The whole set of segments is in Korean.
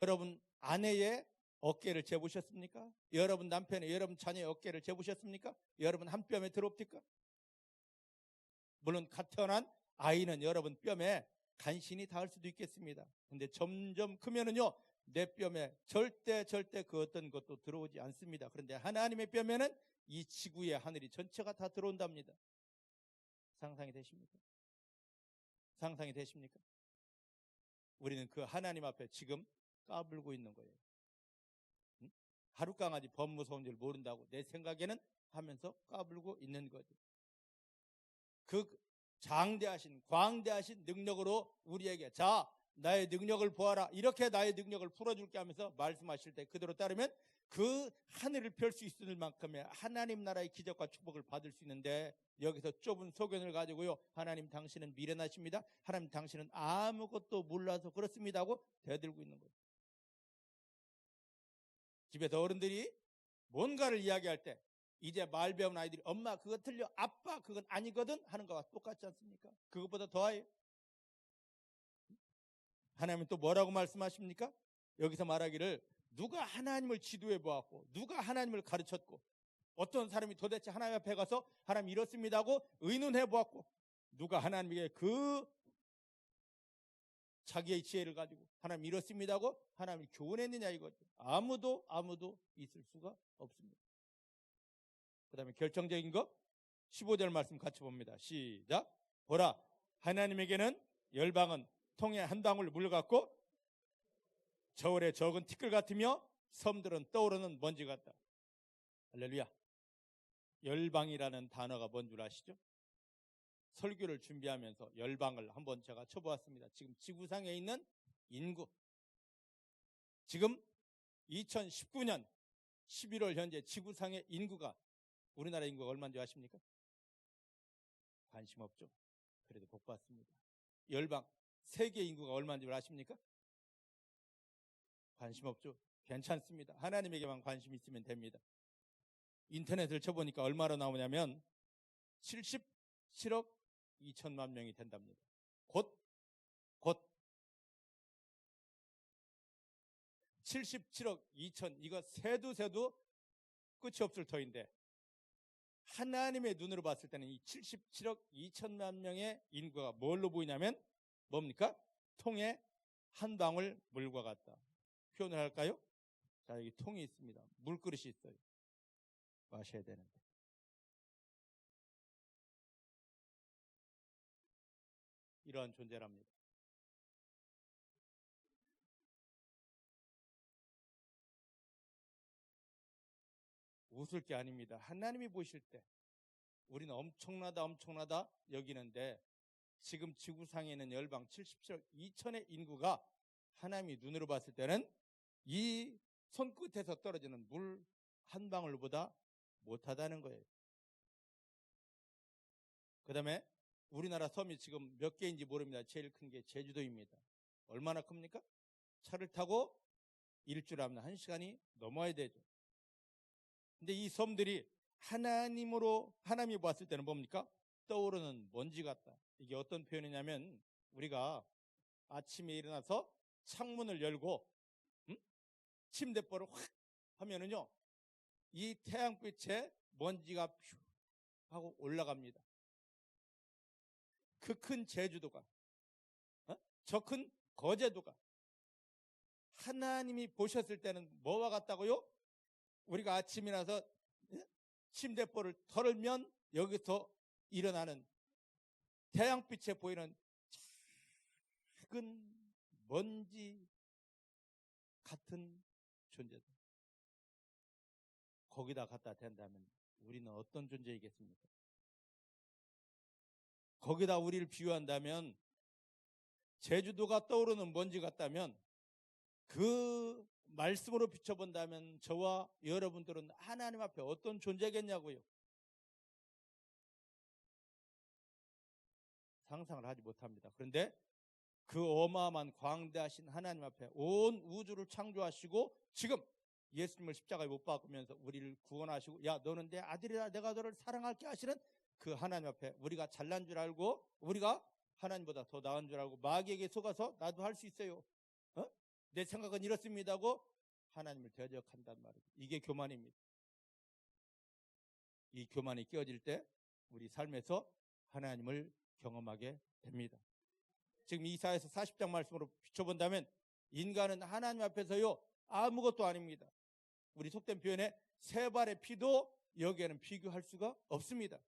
여러분 아내의 어깨를 재보셨습니까? 여러분 남편의, 여러분 자녀의 어깨를 재보셨습니까? 여러분 한 뼘에 들어옵니까? 물론 갓 태어난 아이는 여러분 뼘에 간신히 닿을 수도 있겠습니다. 근데 점점 크면은요, 내 뼘에 절대 그 어떤 것도 들어오지 않습니다. 그런데 하나님의 뼘에는 이 지구의 하늘이 전체가 다 들어온답니다. 상상이 되십니까? 상상이 되십니까? 우리는 그 하나님 앞에 지금 까불고 있는 거예요. 응? 하룻강아지 범 무서운 줄 모른다고 내 생각에는 하면서 까불고 있는 거죠. 그 장대하신 광대하신 능력으로 우리에게 자 나의 능력을 보아라, 이렇게 나의 능력을 풀어줄게 하면서 말씀하실 때 그대로 따르면 그 하늘을 펼 수 있을 만큼의 하나님 나라의 기적과 축복을 받을 수 있는데, 여기서 좁은 소견을 가지고요, 하나님 당신은 미련하십니다, 하나님 당신은 아무것도 몰라서 그렇습니다 하고 대들고 있는 거예요. 집에서 어른들이 뭔가를 이야기할 때 이제 말 배운 아이들이 엄마 그거 틀려, 아빠 그건 아니거든 하는 거와 똑같지 않습니까? 그것보다 더해요. 하나님은 또 뭐라고 말씀하십니까? 여기서 말하기를 누가 하나님을 지도해 보았고 누가 하나님을 가르쳤고 어떤 사람이 도대체 하나님 앞에 가서 하나님 이렇습니다 하고 의논해 보았고 누가 하나님에게 그 자기의 지혜를 가지고 하나님 이렇습니다 하고 하나님을 교훈했느냐 이거죠. 아무도 있을 수가 없습니다. 그 다음에 결정적인 거 15절 말씀 같이 봅니다. 시작. 보라, 하나님에게는 열방은 통에 한 방울 물 같고 저울의 적은 티끌 같으며 섬들은 떠오르는 먼지 같다. 할렐루야. 열방이라는 단어가 뭔 줄 아시죠? 설교를 준비하면서 열방을 한번 제가 쳐보았습니다. 지금 지구상에 있는 인구, 지금 2019년 11월 현재 지구상의 인구가, 우리나라 인구가 얼마인지 아십니까? 관심 없죠? 그래도 복 받습니다. 열방, 세계 인구가 얼마인지 아십니까? 관심 없죠? 괜찮습니다. 하나님에게만 관심 있으면 됩니다. 인터넷을 쳐보니까 얼마로 나오냐면 77억 2천만 명이 된답니다. 곧 77억 2천, 이거 세도 끝이 없을 터인데 하나님의 눈으로 봤을 때는 이 77억 2천만 명의 인구가 뭘로 보이냐면 뭡니까? 통에 한 방울 물과 같다. 표현을 할까요? 자, 여기 통이 있습니다. 물그릇이 있어요. 마셔야 되는데. 이러한 존재랍니다. 웃을 게 아닙니다. 하나님이 보실 때 우리는 엄청나다 여기는데, 지금 지구상에 있는 열방 77억 2천의 인구가 하나님이 눈으로 봤을 때는 이 손끝에서 떨어지는 물 한 방울보다 못하다는 거예요. 그 다음에 우리나라 섬이 지금 몇 개인지 모릅니다. 제일 큰 게 제주도입니다. 얼마나 큽니까? 차를 타고 일주일 하면 1시간이 넘어야 되죠. 근데 이 섬들이 하나님이 봤을 때는 뭡니까? 떠오르는 먼지 같다. 이게 어떤 표현이냐면, 우리가 아침에 일어나서 창문을 열고 침대벌을 확 하면은요, 이 태양빛에 먼지가 퓨 하고 올라갑니다. 그 큰 제주도가, 저 큰 거제도가 하나님이 보셨을 때는 뭐와 같다고요? 우리가 아침에 일어나서 침대벌을 털면 여기서 일어나는 태양빛에 보이는 작은 먼지 같은 존재다. 거기다 갖다 댄다면 우리는 어떤 존재이겠습니까? 거기다 우리를 비유한다면, 제주도가 떠오르는 먼지 같다면, 그 말씀으로 비춰본다면 저와 여러분들은 하나님 앞에 어떤 존재겠냐고요. 상상을 하지 못합니다. 그런데 그 어마어마한 광대하신 하나님 앞에 온 우주를 창조하시고 지금 예수님을 십자가에 못 박으면서 우리를 구원하시고, 야 너는 내 아들이다, 내가 너를 사랑할게 하시는 그 하나님 앞에 우리가 잘난 줄 알고, 우리가 하나님보다 더 나은 줄 알고 마귀에게 속아서 나도 할 수 있어요, 내 생각은 이렇습니다고 하나님을 대적한단 말이죠. 이게 교만입니다. 이 교만이 끼어질 때 우리 삶에서 하나님을 경험하게 됩니다. 지금 이사야서 40장 말씀으로 비춰본다면 인간은 하나님 앞에서요 아무것도 아닙니다. 우리 속된 표현에 세 발의 피도 여기에는 비교할 수가 없습니다.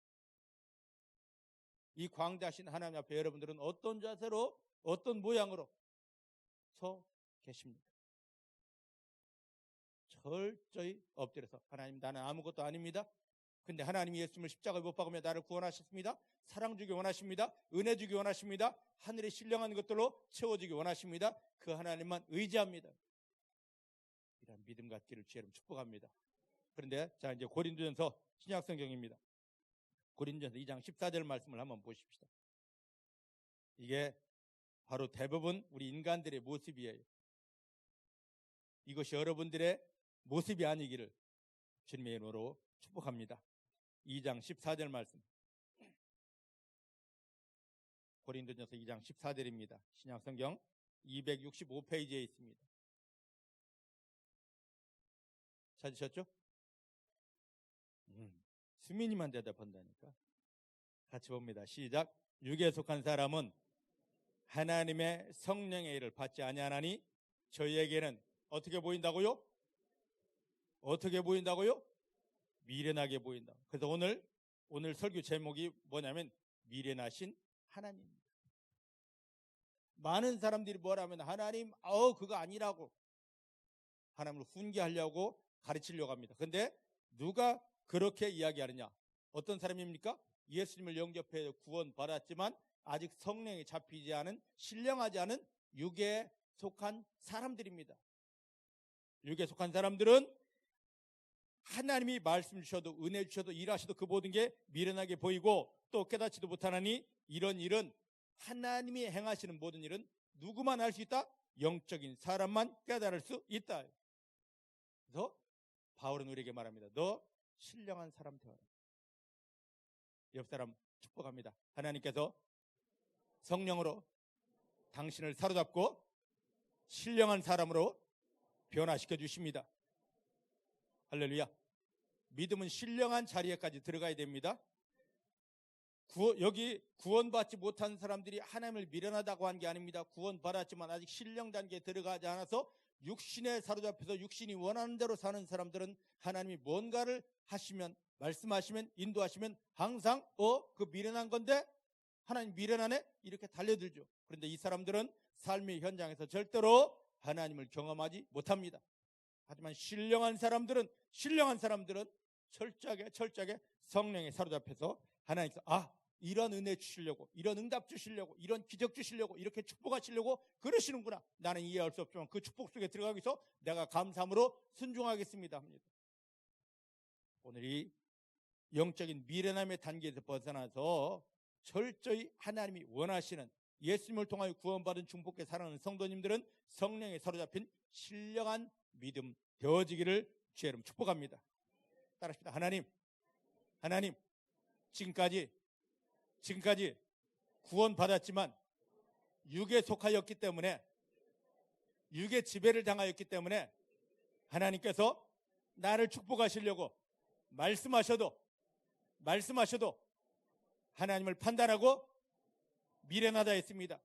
이 광대하신 하나님 앞에 여러분들은 어떤 자세로 어떤 모양으로 서 계십니까? 철저히 엎드려서 하나님 나는 아무것도 아닙니다. 근데 하나님이 예수님을 십자가에 못 박으며 나를 구원하셨습니다. 사랑 주기 원하십니다. 은혜 주기 원하십니다. 하늘의 신령한 것들로 채워주기 원하십니다. 그 하나님만 의지합니다. 이런 믿음 갖기를 주님 축복합니다. 그런데 자 이제 고린도전서 신약성경입니다. 고린도전서 2장 14절 말씀을 한번 보십시다. 이게 바로 대부분 우리 인간들의 모습이에요. 이것이 여러분들의 모습이 아니기를 주님의 이름으로 축복합니다. 2장 14절 말씀. 고린도전서 2장 14절입니다. 신약성경 265페이지에 있습니다. 찾으셨죠? 수민이만 대답한다니까. 같이 봅니다. 시작. 육에 속한 사람은 하나님의 성령의 일을 받지 아니하나니 저희에게는 어떻게 보인다고요? 어떻게 보인다고요? 미련하게 보인다. 그래서 오늘 설교 제목이 뭐냐면 미련하신 하나님입니다. 많은 사람들이 뭐라면 하나님 그거 아니라고 하나님을 훈계하려고 가르치려고 합니다. 근데 누가 그렇게 이야기하느냐? 어떤 사람입니까? 예수님을 영접해 구원받았지만 아직 성령이 잡히지 않은 신령하지 않은 육에 속한 사람들입니다. 육에 속한 사람들은 하나님이 말씀 주셔도 은혜 주셔도 일하셔도 그 모든 게 미련하게 보이고 또 깨닫지도 못하나니 이런 일은 하나님이 행하시는 모든 일은 누구만 알 수 있다? 영적인 사람만 깨달을 수 있다. 그래서 바울은 우리에게 말합니다. 너 신령한 사람 되어라. 옆 사람 축복합니다. 하나님께서 성령으로 당신을 사로잡고 신령한 사람으로 변화시켜 주십니다. 할렐루야. 믿음은 신령한 자리에까지 들어가야 됩니다. 여기 구원받지 못한 사람들이 하나님을 미련하다고 한 게 아닙니다. 구원받았지만 아직 신령 단계에 들어가지 않아서 육신에 사로잡혀서 육신이 원하는 대로 사는 사람들은 하나님이 뭔가를 하시면 말씀하시면 인도하시면 항상 그 미련한 건데 하나님 미련하네? 이렇게 달려들죠. 그런데 이 사람들은 삶의 현장에서 절대로 하나님을 경험하지 못합니다. 하지만 신령한 사람들은 철저하게 성령에 사로잡혀서 하나님께서 이런 은혜 주시려고 이런 응답 주시려고 이런 기적 주시려고 이렇게 축복하시려고 그러시는구나. 나는 이해할 수 없지만 그 축복 속에 들어가기 위해서 내가 감사함으로 순종하겠습니다 합니다. 오늘 이 영적인 미련함의 단계에서 벗어나서 철저히 하나님이 원하시는 예수님을 통하여 구원받은 중복계 사랑하는 성도님들은 성령에 사로잡힌 신령한 믿음 되어지기를 주의 이름 축복합니다. 따라합시다. 하나님 지금까지 구원받았지만 육에 속하였기 때문에 육의 지배를 당하였기 때문에 하나님께서 나를 축복하시려고 말씀하셔도 하나님을 판단하고 미련하다 했습니다.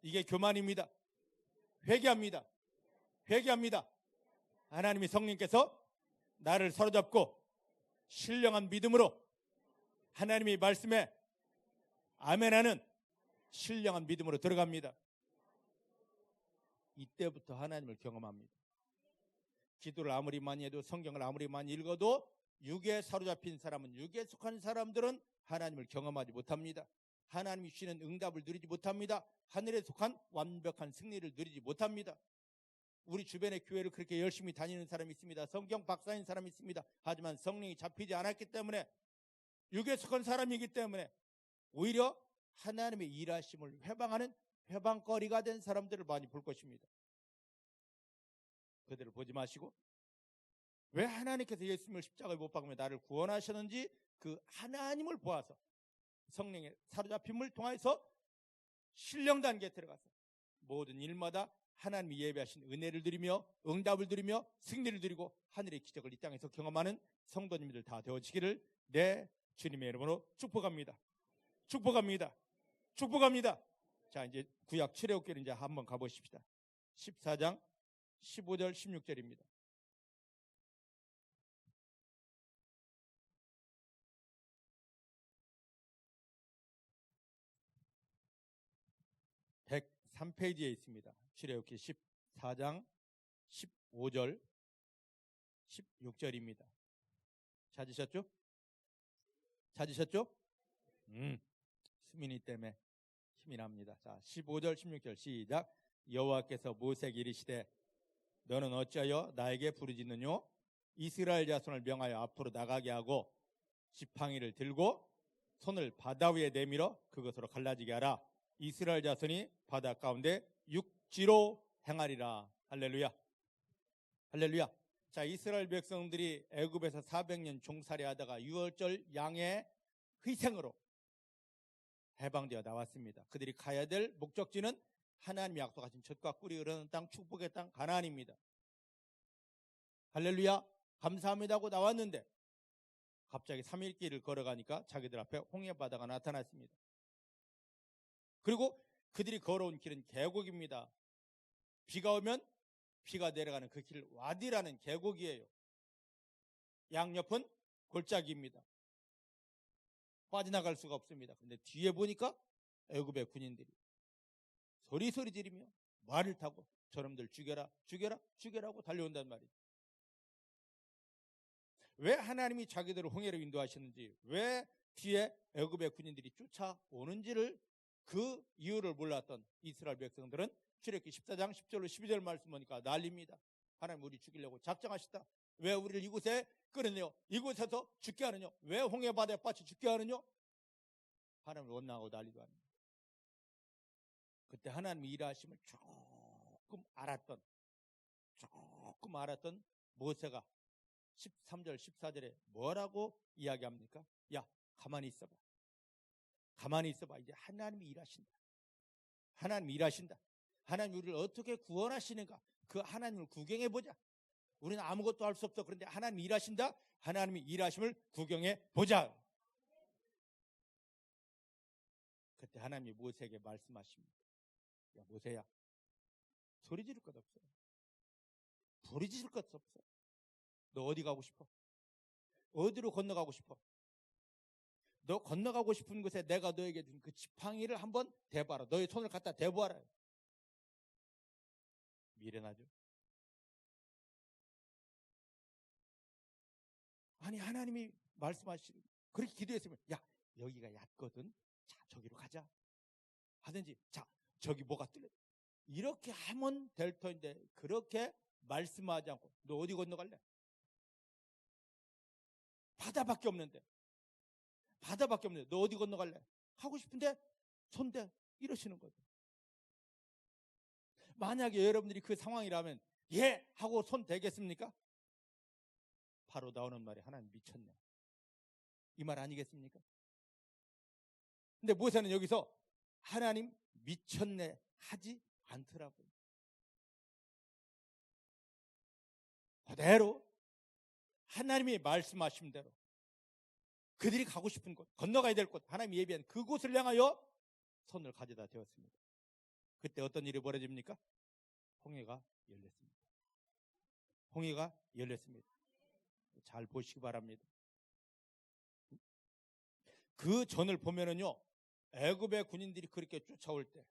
이게 교만입니다. 회개합니다. 하나님이 성령께서 나를 사로잡고 신령한 믿음으로 하나님의 말씀에 아멘하는 신령한 믿음으로 들어갑니다. 이때부터 하나님을 경험합니다. 기도를 아무리 많이 해도 성경을 아무리 많이 읽어도 육에 사로잡힌 사람은 육에 속한 사람들은 하나님을 경험하지 못합니다. 하나님이 주시는 응답을 누리지 못합니다. 하늘에 속한 완벽한 승리를 누리지 못합니다. 우리 주변에 교회를 그렇게 열심히 다니는 사람이 있습니다. 성경 박사인 사람이 있습니다. 하지만 성령이 잡히지 않았기 때문에 육에 속한 사람이기 때문에 오히려 하나님의 일하심을 회방하는 회방거리가 된 사람들을 많이 볼 것입니다. 그들을 보지 마시고 왜 하나님께서 예수님을 십자가에 못 박으며 나를 구원하셨는지 그 하나님을 보아서 성령의 사로잡힘을 통해서 신령 단계에 들어가서 모든 일마다 하나님이 예배하신 은혜를 드리며 응답을 드리며 승리를 드리고 하늘의 기적을 이 땅에서 경험하는 성도님들 다 되어지기를 내 주님의 이름으로 축복합니다. 축복합니다. 축복합니다. 자, 이제 구약 출애굽기를 이제 한번 가보십시다. 14장 15절 16절입니다. 103페이지에 있습니다. 출애굽기 14장 15절 16절입니다. 찾으셨죠? 찾으셨죠? 수민이 때문에 힘이 납니다. 자, 15절 16절 시작. 여호와께서 모세에게 이르시되 너는 어찌하여 나에게 부르짖느뇨? 이스라엘 자손을 명하여 앞으로 나가게 하고 지팡이를 들고 손을 바다 위에 내밀어 그것으로 갈라지게 하라. 이스라엘 자손이 바다 가운데 육지로 행하리라. 할렐루야. 할렐루야. 자, 이스라엘 백성들이 애굽에서 400년 종살이하다가 유월절 양의 희생으로 해방되어 나왔습니다. 그들이 가야 될 목적지는 하나님이 약속하신 젖과 꿀이 흐르는 땅, 축복의 땅 가나안입니다. 할렐루야. 감사합니다 하고 나왔는데 갑자기 3일 길을 걸어가니까 자기들 앞에 홍해바다가 나타났습니다. 그리고 그들이 걸어온 길은 계곡입니다. 비가 오면 비가 내려가는 그 길 와디라는 계곡이에요. 양옆은 골짜기입니다. 빠져나갈 수가 없습니다. 그런데 뒤에 보니까 애굽의 군인들이 소리 지르며 말을 타고 저놈들 죽여라 죽여라 죽여라고 달려온단 말이죠. 왜 하나님이 자기들을 홍해로 인도하시는지, 왜 뒤에 애굽의 군인들이 쫓아오는지를 그 이유를 몰랐던 이스라엘 백성들은 출애굽기 14장 10절로 12절 말씀 보니까 난립니다. 하나님 우리 죽이려고 작정하셨다. 왜 우리를 이곳에 끌어내요? 이곳에서 죽게 하느냐? 왜 홍해바다에 빠져 죽게 하느냐? 하나님을 원망하고 난리도 아닙니다. 그때 하나님이 일하심을 조금 알았던 모세가 13절 14절에 뭐라고 이야기합니까? 야, 가만히 있어봐. 가만히 있어봐. 이제 하나님이 일하신다. 하나님이 일하신다. 하나님 우리를 어떻게 구원하시는가? 그 하나님을 구경해보자. 우리는 아무것도 할 수 없어. 그런데 하나님이 일하신다. 하나님이 일하심을 구경해보자. 그때 하나님이 모세에게 말씀하십니다. 야, 모세야, 소리 지를 것 없어. 부리 지를 것 없어. 너 어디 가고 싶어? 어디로 건너가고 싶어? 너 건너가고 싶은 곳에 내가 너에게 준 그 지팡이를 한번 대봐라. 너의 손을 갖다 대보아라. 미련하죠? 아니, 하나님이 말씀하시는, 그렇게 기도했으면, 야, 여기가 얕거든. 자, 저기로 가자. 하든지, 자, 저기 뭐가 뜰래. 이렇게 하면 될 터인데, 그렇게 말씀하지 않고, 너 어디 건너갈래? 바다밖에 없는데. 너 어디 건너갈래? 하고 싶은데 손대. 이러시는 거죠. 만약에 여러분들이 그 상황이라면 예! 하고 손 대겠습니까? 바로 나오는 말이 하나님 미쳤네. 이 말 아니겠습니까? 근데 모세는 여기서 하나님 미쳤네 하지 않더라고요. 그대로 하나님이 말씀하신 대로 그들이 가고 싶은 곳, 건너가야 될 곳, 하나님이 예비한 그곳을 향하여 손을 가져다 대었습니다. 그때 어떤 일이 벌어집니까? 홍해가 열렸습니다. 홍해가 열렸습니다. 잘 보시기 바랍니다. 그 전을 보면은요, 애굽의 군인들이 그렇게 쫓아올 때,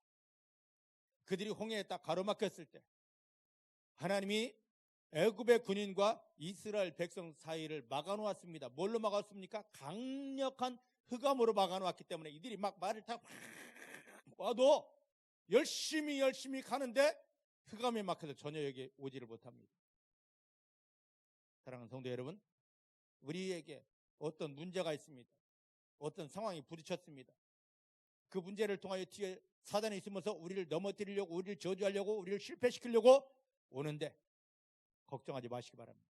그들이 홍해에 딱 가로막혔을 때, 하나님이 애굽의 군인과 이스라엘 백성 사이를 막아놓았습니다. 뭘로 막았습니까? 강력한 흑암으로 막아놓았기 때문에 이들이 막 말을 타고 와도 열심히 가는데 흑암에 막혀서 전혀 여기 오지를 못합니다. 사랑하는 성도 여러분, 우리에게 어떤 문제가 있습니다. 어떤 상황이 부딪혔습니다. 그 문제를 통하여 뒤에 사단이 있으면서 우리를 넘어뜨리려고, 우리를 저주하려고, 우리를 실패시키려고 오는데 걱정하지 마시기 바랍니다.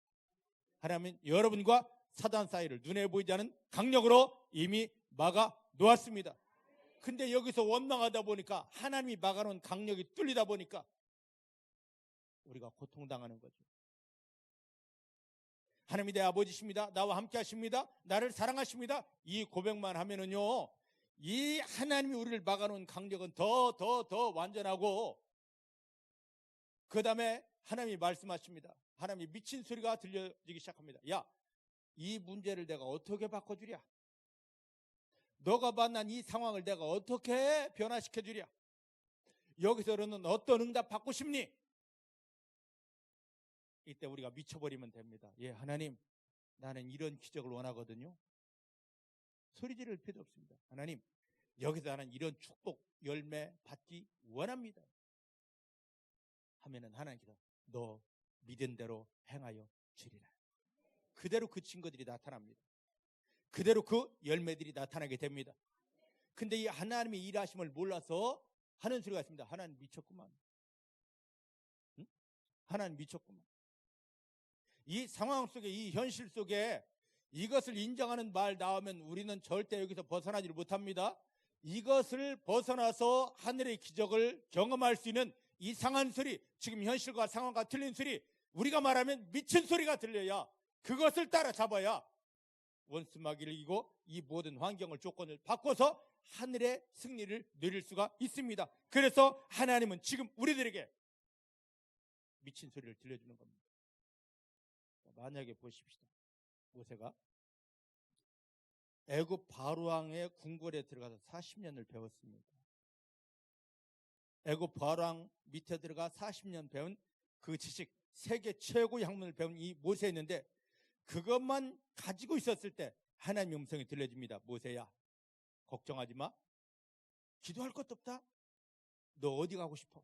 하나님은 여러분과 사단 사이를 눈에 보이지 않은 강력으로 이미 막아 놓았습니다. 근데 여기서 원망하다 보니까, 하나님이 막아놓은 강력이 뚫리다 보니까 우리가 고통당하는 거죠. 하나님이 내 아버지십니다. 나와 함께 하십니다. 나를 사랑하십니다. 이 고백만 하면은요, 이 하나님이 우리를 막아놓은 강력은 더 완전하고, 그 다음에 하나님이 말씀하십니다. 하나님이 미친 소리가 들려지기 시작합니다. 야, 이 문제를 내가 어떻게 바꿔주랴? 너가 만난 이 상황을 내가 어떻게 변화시켜주랴? 여기서 너는 어떤 응답 받고 싶니? 이때 우리가 미쳐버리면 됩니다. 예, 하나님, 나는 이런 기적을 원하거든요. 소리 지를 필요 없습니다. 하나님, 여기서 나는 이런 축복 열매 받기 원합니다. 하면은 하나님께서 너 믿은 대로 행하여 주리라. 그대로 그 증거들이 나타납니다. 그대로 그 열매들이 나타나게 됩니다. 근데 이 하나님의 일하심을 몰라서 하는 소리가 있습니다. 하나님 미쳤구만. 응? 하나님 미쳤구만. 이 상황 속에, 이 현실 속에 이것을 인정하는 말 나오면 우리는 절대 여기서 벗어나지를 못합니다. 이것을 벗어나서 하늘의 기적을 경험할 수 있는 이상한 소리, 지금 현실과 상황과 틀린 소리, 우리가 말하면 미친 소리가 들려야, 그것을 따라잡아야 원수마귀를 이기고 이 모든 환경을, 조건을 바꿔서 하늘의 승리를 누릴 수가 있습니다. 그래서 하나님은 지금 우리들에게 미친 소리를 들려주는 겁니다. 만약에 보십시다. 모세가 애굽 바로왕의 궁궐에 들어가서 40년을 배웠습니다. 애굽 바로왕 밑에 들어가 40년 배운 그 지식, 세계 최고의 학문을 배운 이 모세였는데, 그것만 가지고 있었을 때 하나님의 음성이 들려집니다. 모세야, 걱정하지 마. 기도할 것도 없다. 너 어디 가고 싶어?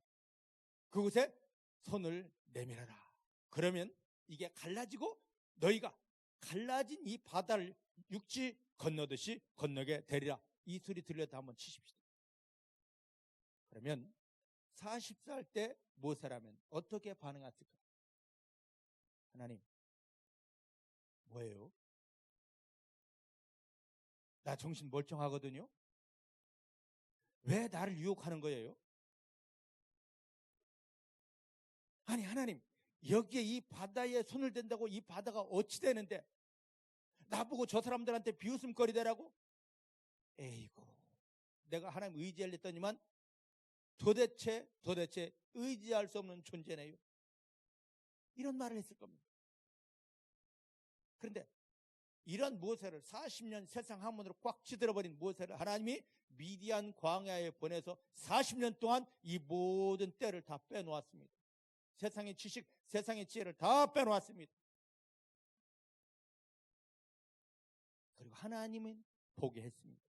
그곳에 손을 내밀어라. 그러면 이게 갈라지고 너희가 갈라진 이 바다를 육지 건너듯이 건너게 되리라. 이 소리 들려다 한번 치십시다. 그러면 40살 때 모세라면 어떻게 반응했을까? 하나님, 뭐예요? 나 정신 멀쩡하거든요. 왜 나를 유혹하는 거예요? 아니, 하나님, 여기에 이 바다에 손을 댄다고 이 바다가 어찌 되는데 나보고 저 사람들한테 비웃음거리 되라고? 에이구, 내가 하나님 의지하려 했더니만 도대체 의지할 수 없는 존재네요. 이런 말을 했을 겁니다. 그런데 이런 모세를, 40년 세상 학문으로 꽉 찌들어버린 모세를 하나님이 미디안 광야에 보내서 40년 동안 이 모든 때를 다 빼놓았습니다. 세상의 지식, 세상의 지혜를 다 빼놓았습니다. 그리고 하나님은 보게 했습니다.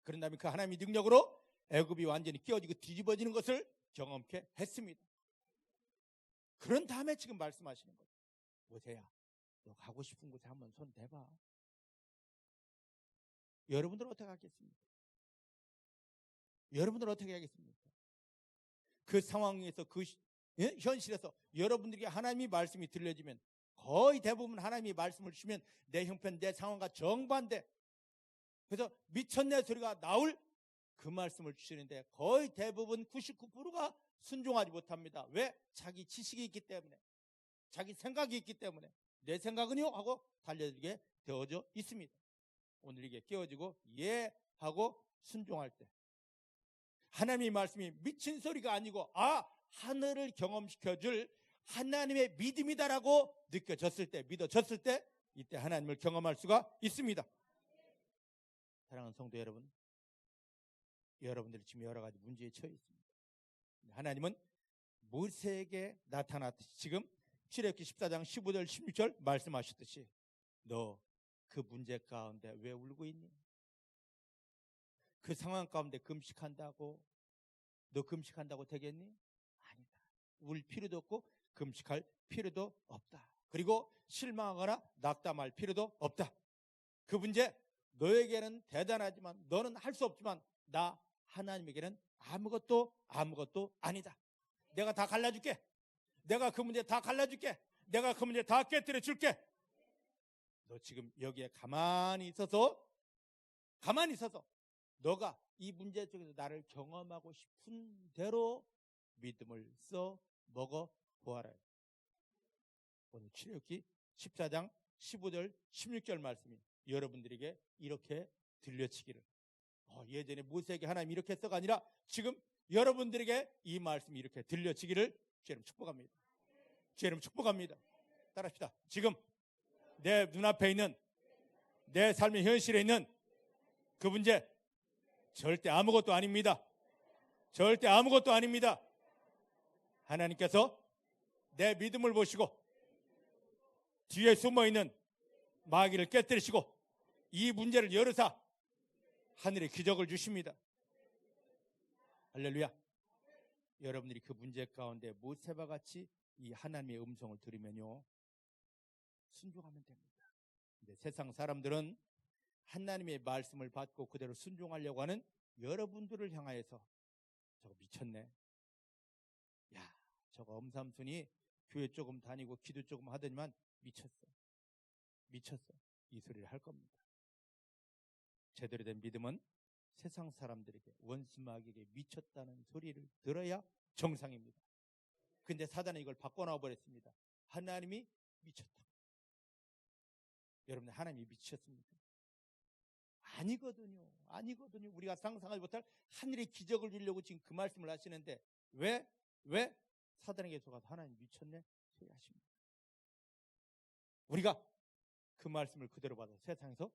그런 다음에 그 하나님의 능력으로 애굽이 완전히 깨어지고 뒤집어지는 것을 경험케 했습니다. 그런 다음에 지금 말씀하시는 거예요. 모세야, 너 가고 싶은 곳에 한번 손 대봐. 여러분들은 어떻게 하겠습니까? 여러분들은 어떻게 하겠습니까? 그 상황에서, 그 현실에서 여러분들에게 하나님의 말씀이 들려지면, 거의 대부분 하나님이 말씀을 주시면 내 형편, 내 상황과 정반대, 그래서 미쳤네 소리가 나올 그 말씀을 주시는데, 거의 대부분 99%가 순종하지 못합니다. 왜? 자기 지식이 있기 때문에, 자기 생각이 있기 때문에. 내 생각은요? 하고 달려들게 되어져 있습니다. 오늘 이게 깨어지고 예 하고 순종할 때 하나님의 말씀이 미친 소리가 아니고, 아, 하늘을 경험시켜줄 하나님의 믿음이다라고 느껴졌을 때, 믿어졌을 때, 이때 하나님을 경험할 수가 있습니다. 사랑하는 성도 여러분, 여러분들이 지금 여러 가지 문제에 처해 있습니다. 하나님은 모세에게 나타났듯이 지금 출애굽기 14장 15절 16절 말씀하셨듯이, 너 그 문제 가운데 왜 울고 있니? 그 상황 가운데 금식한다고, 너 금식한다고 되겠니? 아니다. 울 필요도 없고 금식할 필요도 없다. 그리고 실망하거나 낙담할 필요도 없다. 그 문제 너에게는 대단하지만, 너는 할 수 없지만, 나 하나님에게는 아무것도 아니다. 내가 다 갈라줄게. 내가 그 문제 다 갈라줄게. 내가 그 문제 다 깨뜨려 줄게. 너 지금 여기에 가만히 있어서 너가 이 문제 쪽에서 나를 경험하고 싶은 대로 믿음을 써 먹어 보아라. 오늘 출애굽기 14장 15절 16절 말씀이 여러분들에게 이렇게 들려치기를, 예전에 모세에게 하나님 이렇게 했어가 아니라 지금 여러분들에게 이 말씀이 이렇게 들려치기를 주님 축복합니다. 주님 축복합니다. 따라합시다. 지금 내 눈앞에 있는 내 삶의 현실에 있는 그 문제 절대 아무것도 아닙니다. 절대 아무것도 아닙니다. 하나님께서 내 믿음을 보시고 뒤에 숨어있는 마귀를 깨뜨리시고 이 문제를 열으사 하늘의 기적을 주십니다. 할렐루야. 여러분들이 그 문제 가운데 모세와 같이 이 하나님의 음성을 들으면요 순종하면 됩니다. 근데 세상 사람들은 하나님의 말씀을 받고 그대로 순종하려고 하는 여러분들을 향하여서 저거 미쳤네, 야 저거 엄삼순이 교회 조금 다니고 기도 조금 하더니만 미쳤어 이 소리를 할 겁니다. 제대로 된 믿음은 세상 사람들에게 원수 마귀에게 미쳤다는 소리를 들어야 정상입니다. 근데 사단은 이걸 바꿔놔 버렸습니다. 하나님이 미쳤다. 여러분 하나님이 미쳤습니까? 아니거든요. 우리가 상상하지 못할 하늘의 기적을 주려고 지금 그 말씀을 하시는데 왜 사단에게 속아서 하나님 미쳤네 소리 하십니까? 우리가 그 말씀을 그대로 받아 세상에서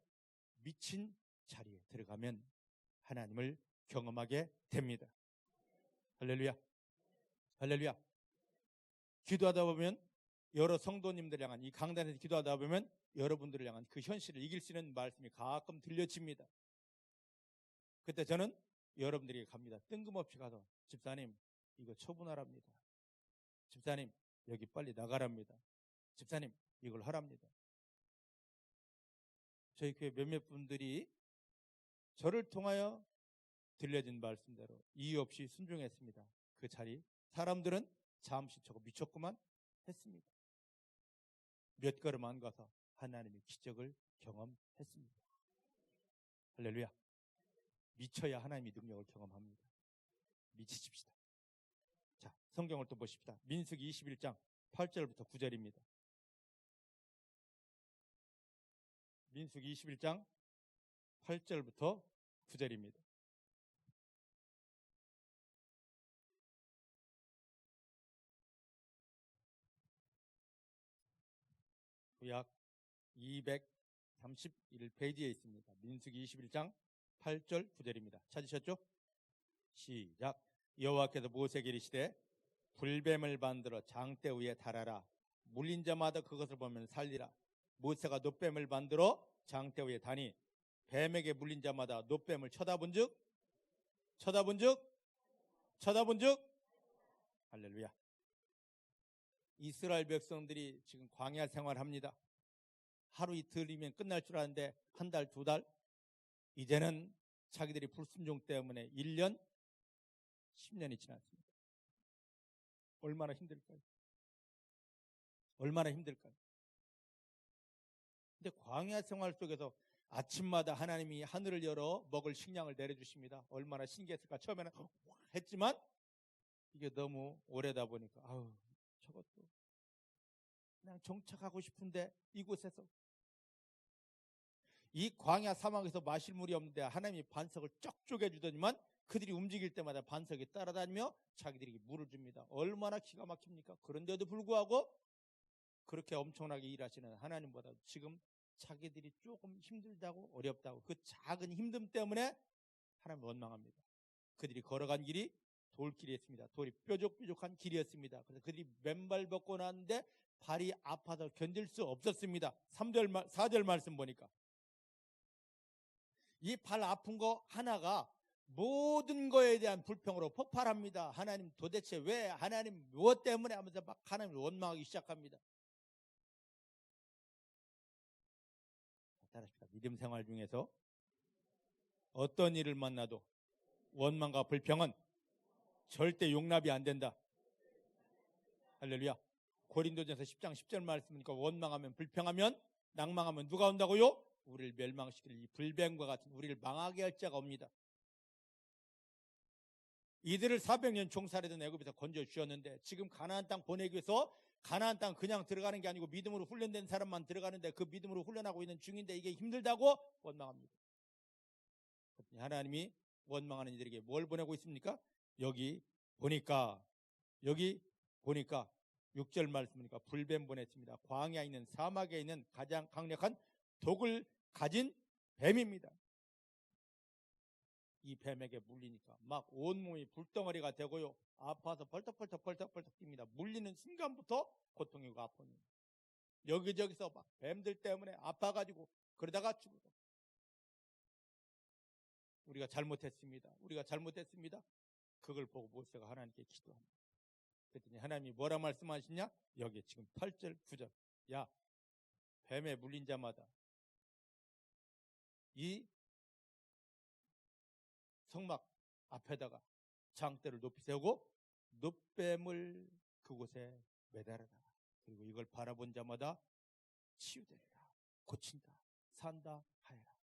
미친 자리에 들어가면 하나님을 경험하게 됩니다. 할렐루야. 할렐루야. 기도하다 보면 여러 성도님들 향한 이 강단에서 기도하다 보면 여러분들을 향한 그 현실을 이길 수 있는 말씀이 가끔 들려집니다. 그때 저는 여러분들에게 갑니다. 뜬금없이 가서 집사님 이거 처분하랍니다. 집사님 여기 빨리 나가랍니다. 집사님 이걸 하랍니다. 저희 교회 몇몇 분들이 저를 통하여 들려진 말씀대로 이유 없이 순종했습니다. 그 자리 사람들은 잠시 저거 미쳤구만 했습니다. 몇 걸음 안 가서 하나님의 기적을 경험했습니다. 할렐루야. 미쳐야 하나님의 능력을 경험합니다. 미치십시다. 자, 성경을 또 보십시다. 민수기 21장 8절부터 9절입니다. 민수기 21장 8절부터 9절입니다. 구약 231페이지에 있습니다. 민수기 21장 8절 9절입니다. 찾으셨죠? 시작. 여호와께서 모세에게 이르시되 불뱀을 만들어 장대 위에 달아라. 물린 자마다 그것을 보면 살리라. 모세가 놋뱀을 만들어 장대 위에 다니 뱀에게 물린 자마다 놋뱀을 쳐다본즉 할렐루야. 이스라엘 백성들이 지금 광야 생활합니다. 하루 이틀이면 끝날 줄 알았는데 한 달, 두 달, 이제는 자기들이 불순종 때문에 1년, 10년이 지났습니다. 얼마나 힘들까요? 얼마나 힘들까요? 근데 광야 생활 속에서 아침마다 하나님이 하늘을 열어 먹을 식량을 내려주십니다. 얼마나 신기했을까. 처음에는 했지만 이게 너무 오래다 보니까 저것도 그냥 정착하고 싶은데 이곳에서 이 광야 사막에서 마실 물이 없는데 하나님이 반석을 쩍 쪼개주더니만 그들이 움직일 때마다 반석이 따라다니며 자기들에게 물을 줍니다. 얼마나 기가 막힙니까? 그런데도 불구하고 그렇게 엄청나게 일하시는 하나님보다 지금 자기들이 조금 힘들다고 어렵다고 그 작은 힘듦 때문에 하나님 원망합니다. 그들이 걸어간 길이 돌길이었습니다. 돌이 뾰족뾰족한 길이었습니다. 그래서 그들이 맨발 벗고 나왔는데 발이 아파서 견딜 수 없었습니다. 4절 말씀 보니까 이 발 아픈 거 하나가 모든 거에 대한 불평으로 폭발합니다. 하나님 도대체 왜, 하나님 무엇 때문에 하면서 막 하나님을 원망하기 시작합니다. 따라합시다. 믿음 생활 중에서 어떤 일을 만나도 원망과 불평은 절대 용납이 안 된다. 할렐루야. 고린도전서 10장 10절 말씀이니까 원망하면 불평하면 낭망하면 누가 온다고요? 우리를 멸망시킬 이 불뱀과 같은 우리를 망하게 할 자가 옵니다. 이들을 400년 종살이던 애굽에서 건져 주셨는데 지금 가나안 땅 보내기 위해서 가나안 땅 그냥 들어가는 게 아니고 믿음으로 훈련된 사람만 들어가는데 그 믿음으로 훈련하고 있는 중인데 이게 힘들다고 원망합니다. 하나님이 원망하는 이들에게 뭘 보내고 있습니까? 여기 보니까 6절 말씀이니까 불뱀 보냈습니다. 광야에 있는 사막에 있는 가장 강력한 독을 가진 뱀입니다. 이 뱀에게 물리니까 막 온몸이 불덩어리가 되고요. 아파서 벌떡벌떡 뜁니다. 물리는 순간부터 고통이고 아픔입니다. 여기저기서 막 뱀들 때문에 아파가지고 그러다가 죽어요. 우리가 잘못했습니다. 그걸 보고 모세가 하나님께 기도합니다. 그랬더니 하나님이 뭐라 말씀하시냐? 여기 지금 8절 9절 야 뱀에 물린 자마다 이 성막 앞에다가 장대를 높이 세우고 눕뱀을 그곳에 매달아라. 그리고 이걸 바라본 자마다 치유되리라. 고친다. 산다 하여라.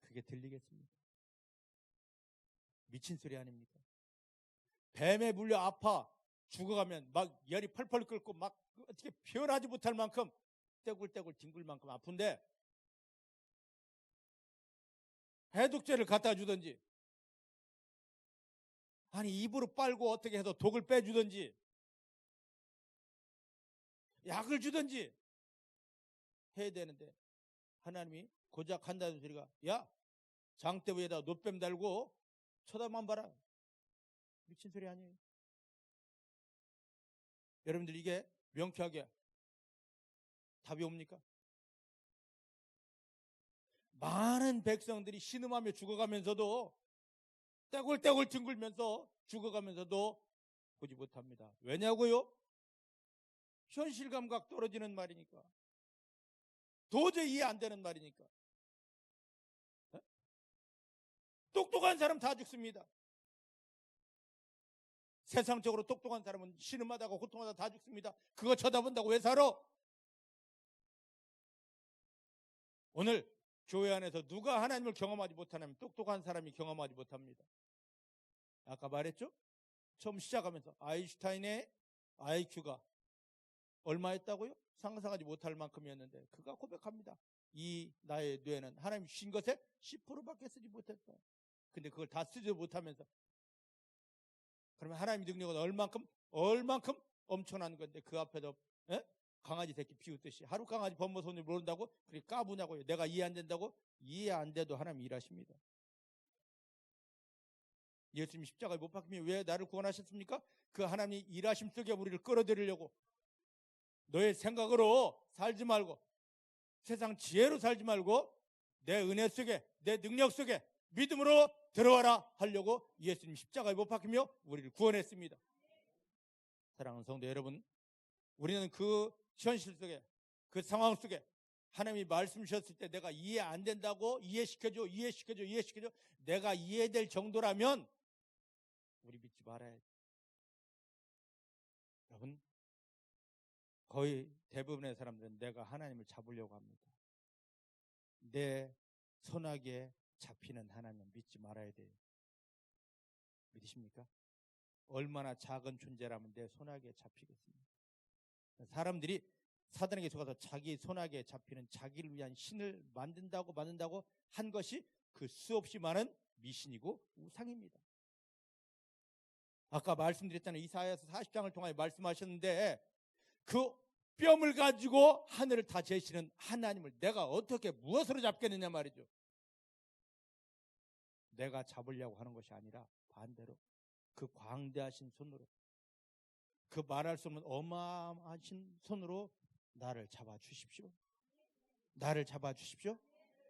그게 들리겠습니까? 미친 소리 아닙니까? 뱀에 물려 아파 죽어가면 막 열이 펄펄 끓고 막 어떻게 표현하지 못할 만큼 떼굴떼굴 뒹굴 만큼 아픈데 해독제를 갖다 주든지 아니 입으로 빨고 어떻게 해서 독을 빼주든지 약을 주든지 해야 되는데 하나님이 고작 한다는 소리가 야 장대 위에다 놋뱀 달고 쳐다만 봐라. 미친 소리 아니에요? 여러분들 이게 명쾌하게 답이 옵니까? 많은 백성들이 신음하며 죽어가면서도 떼굴떼굴 뒹굴면서 죽어가면서도 보지 못합니다. 왜냐고요? 현실감각 떨어지는 말이니까. 도저히 이해 안 되는 말이니까. 똑똑한 사람 다 죽습니다. 세상적으로 똑똑한 사람은 신음하다가 고통하다 다 죽습니다. 그거 쳐다본다고 왜 살아? 오늘 교회 안에서 누가 하나님을 경험하지 못하냐면 똑똑한 사람이 경험하지 못합니다. 아까 말했죠? 처음 시작하면서 아인슈타인의 IQ가 얼마였다고요? 상상하지 못할 만큼이었는데 그가 고백합니다. 이 나의 뇌는 하나님이 주신 것에 10%밖에 쓰지 못했다. 근데 그걸 다 쓰지 못하면서 그러면 하나님의 능력은 얼만큼 엄청난 건데 그 앞에서 강아지 새끼 비웃듯이 하루 강아지 범모손을 모른다고 그렇게 까부냐고요. 내가 이해 안 된다고? 이해 안 돼도 하나님 일하십니다. 예수님 십자가에 못 박히면 왜 나를 구원하셨습니까? 그 하나님이 일하심 속에 우리를 끌어들이려고. 너의 생각으로 살지 말고 세상 지혜로 살지 말고 내 은혜 속에 내 능력 속에 믿음으로 들어와라 하려고 예수님 십자가에 못 박히며 우리를 구원했습니다. 사랑하는 성도 여러분, 우리는 그 현실 속에 그 상황 속에 하나님이 말씀 주셨을 때 내가 이해 안 된다고 이해시켜줘 내가 이해될 정도라면 우리 믿지 말아야 돼. 여러분, 거의 대부분의 사람들은 내가 하나님을 잡으려고 합니다. 내 손아귀에 잡히는 하나님 믿지 말아야 돼요. 믿으십니까? 얼마나 작은 존재라면 내 손아귀에 잡히겠습니까? 사람들이 사단에게 속아서 자기 손아귀에 잡히는 자기를 위한 신을 만든다고 한 것이 그 수없이 많은 미신이고 우상입니다. 아까 말씀드렸잖아요. 이사야서 40장을 통하여 말씀하셨는데 그 뺨을 가지고 하늘을 다 재시는 하나님을 내가 어떻게 무엇으로 잡겠느냐 말이죠. 내가 잡으려고 하는 것이 아니라 반대로 그 광대하신 손으로 그 말할 수 없는 어마어마하신 손으로 나를 잡아주십시오.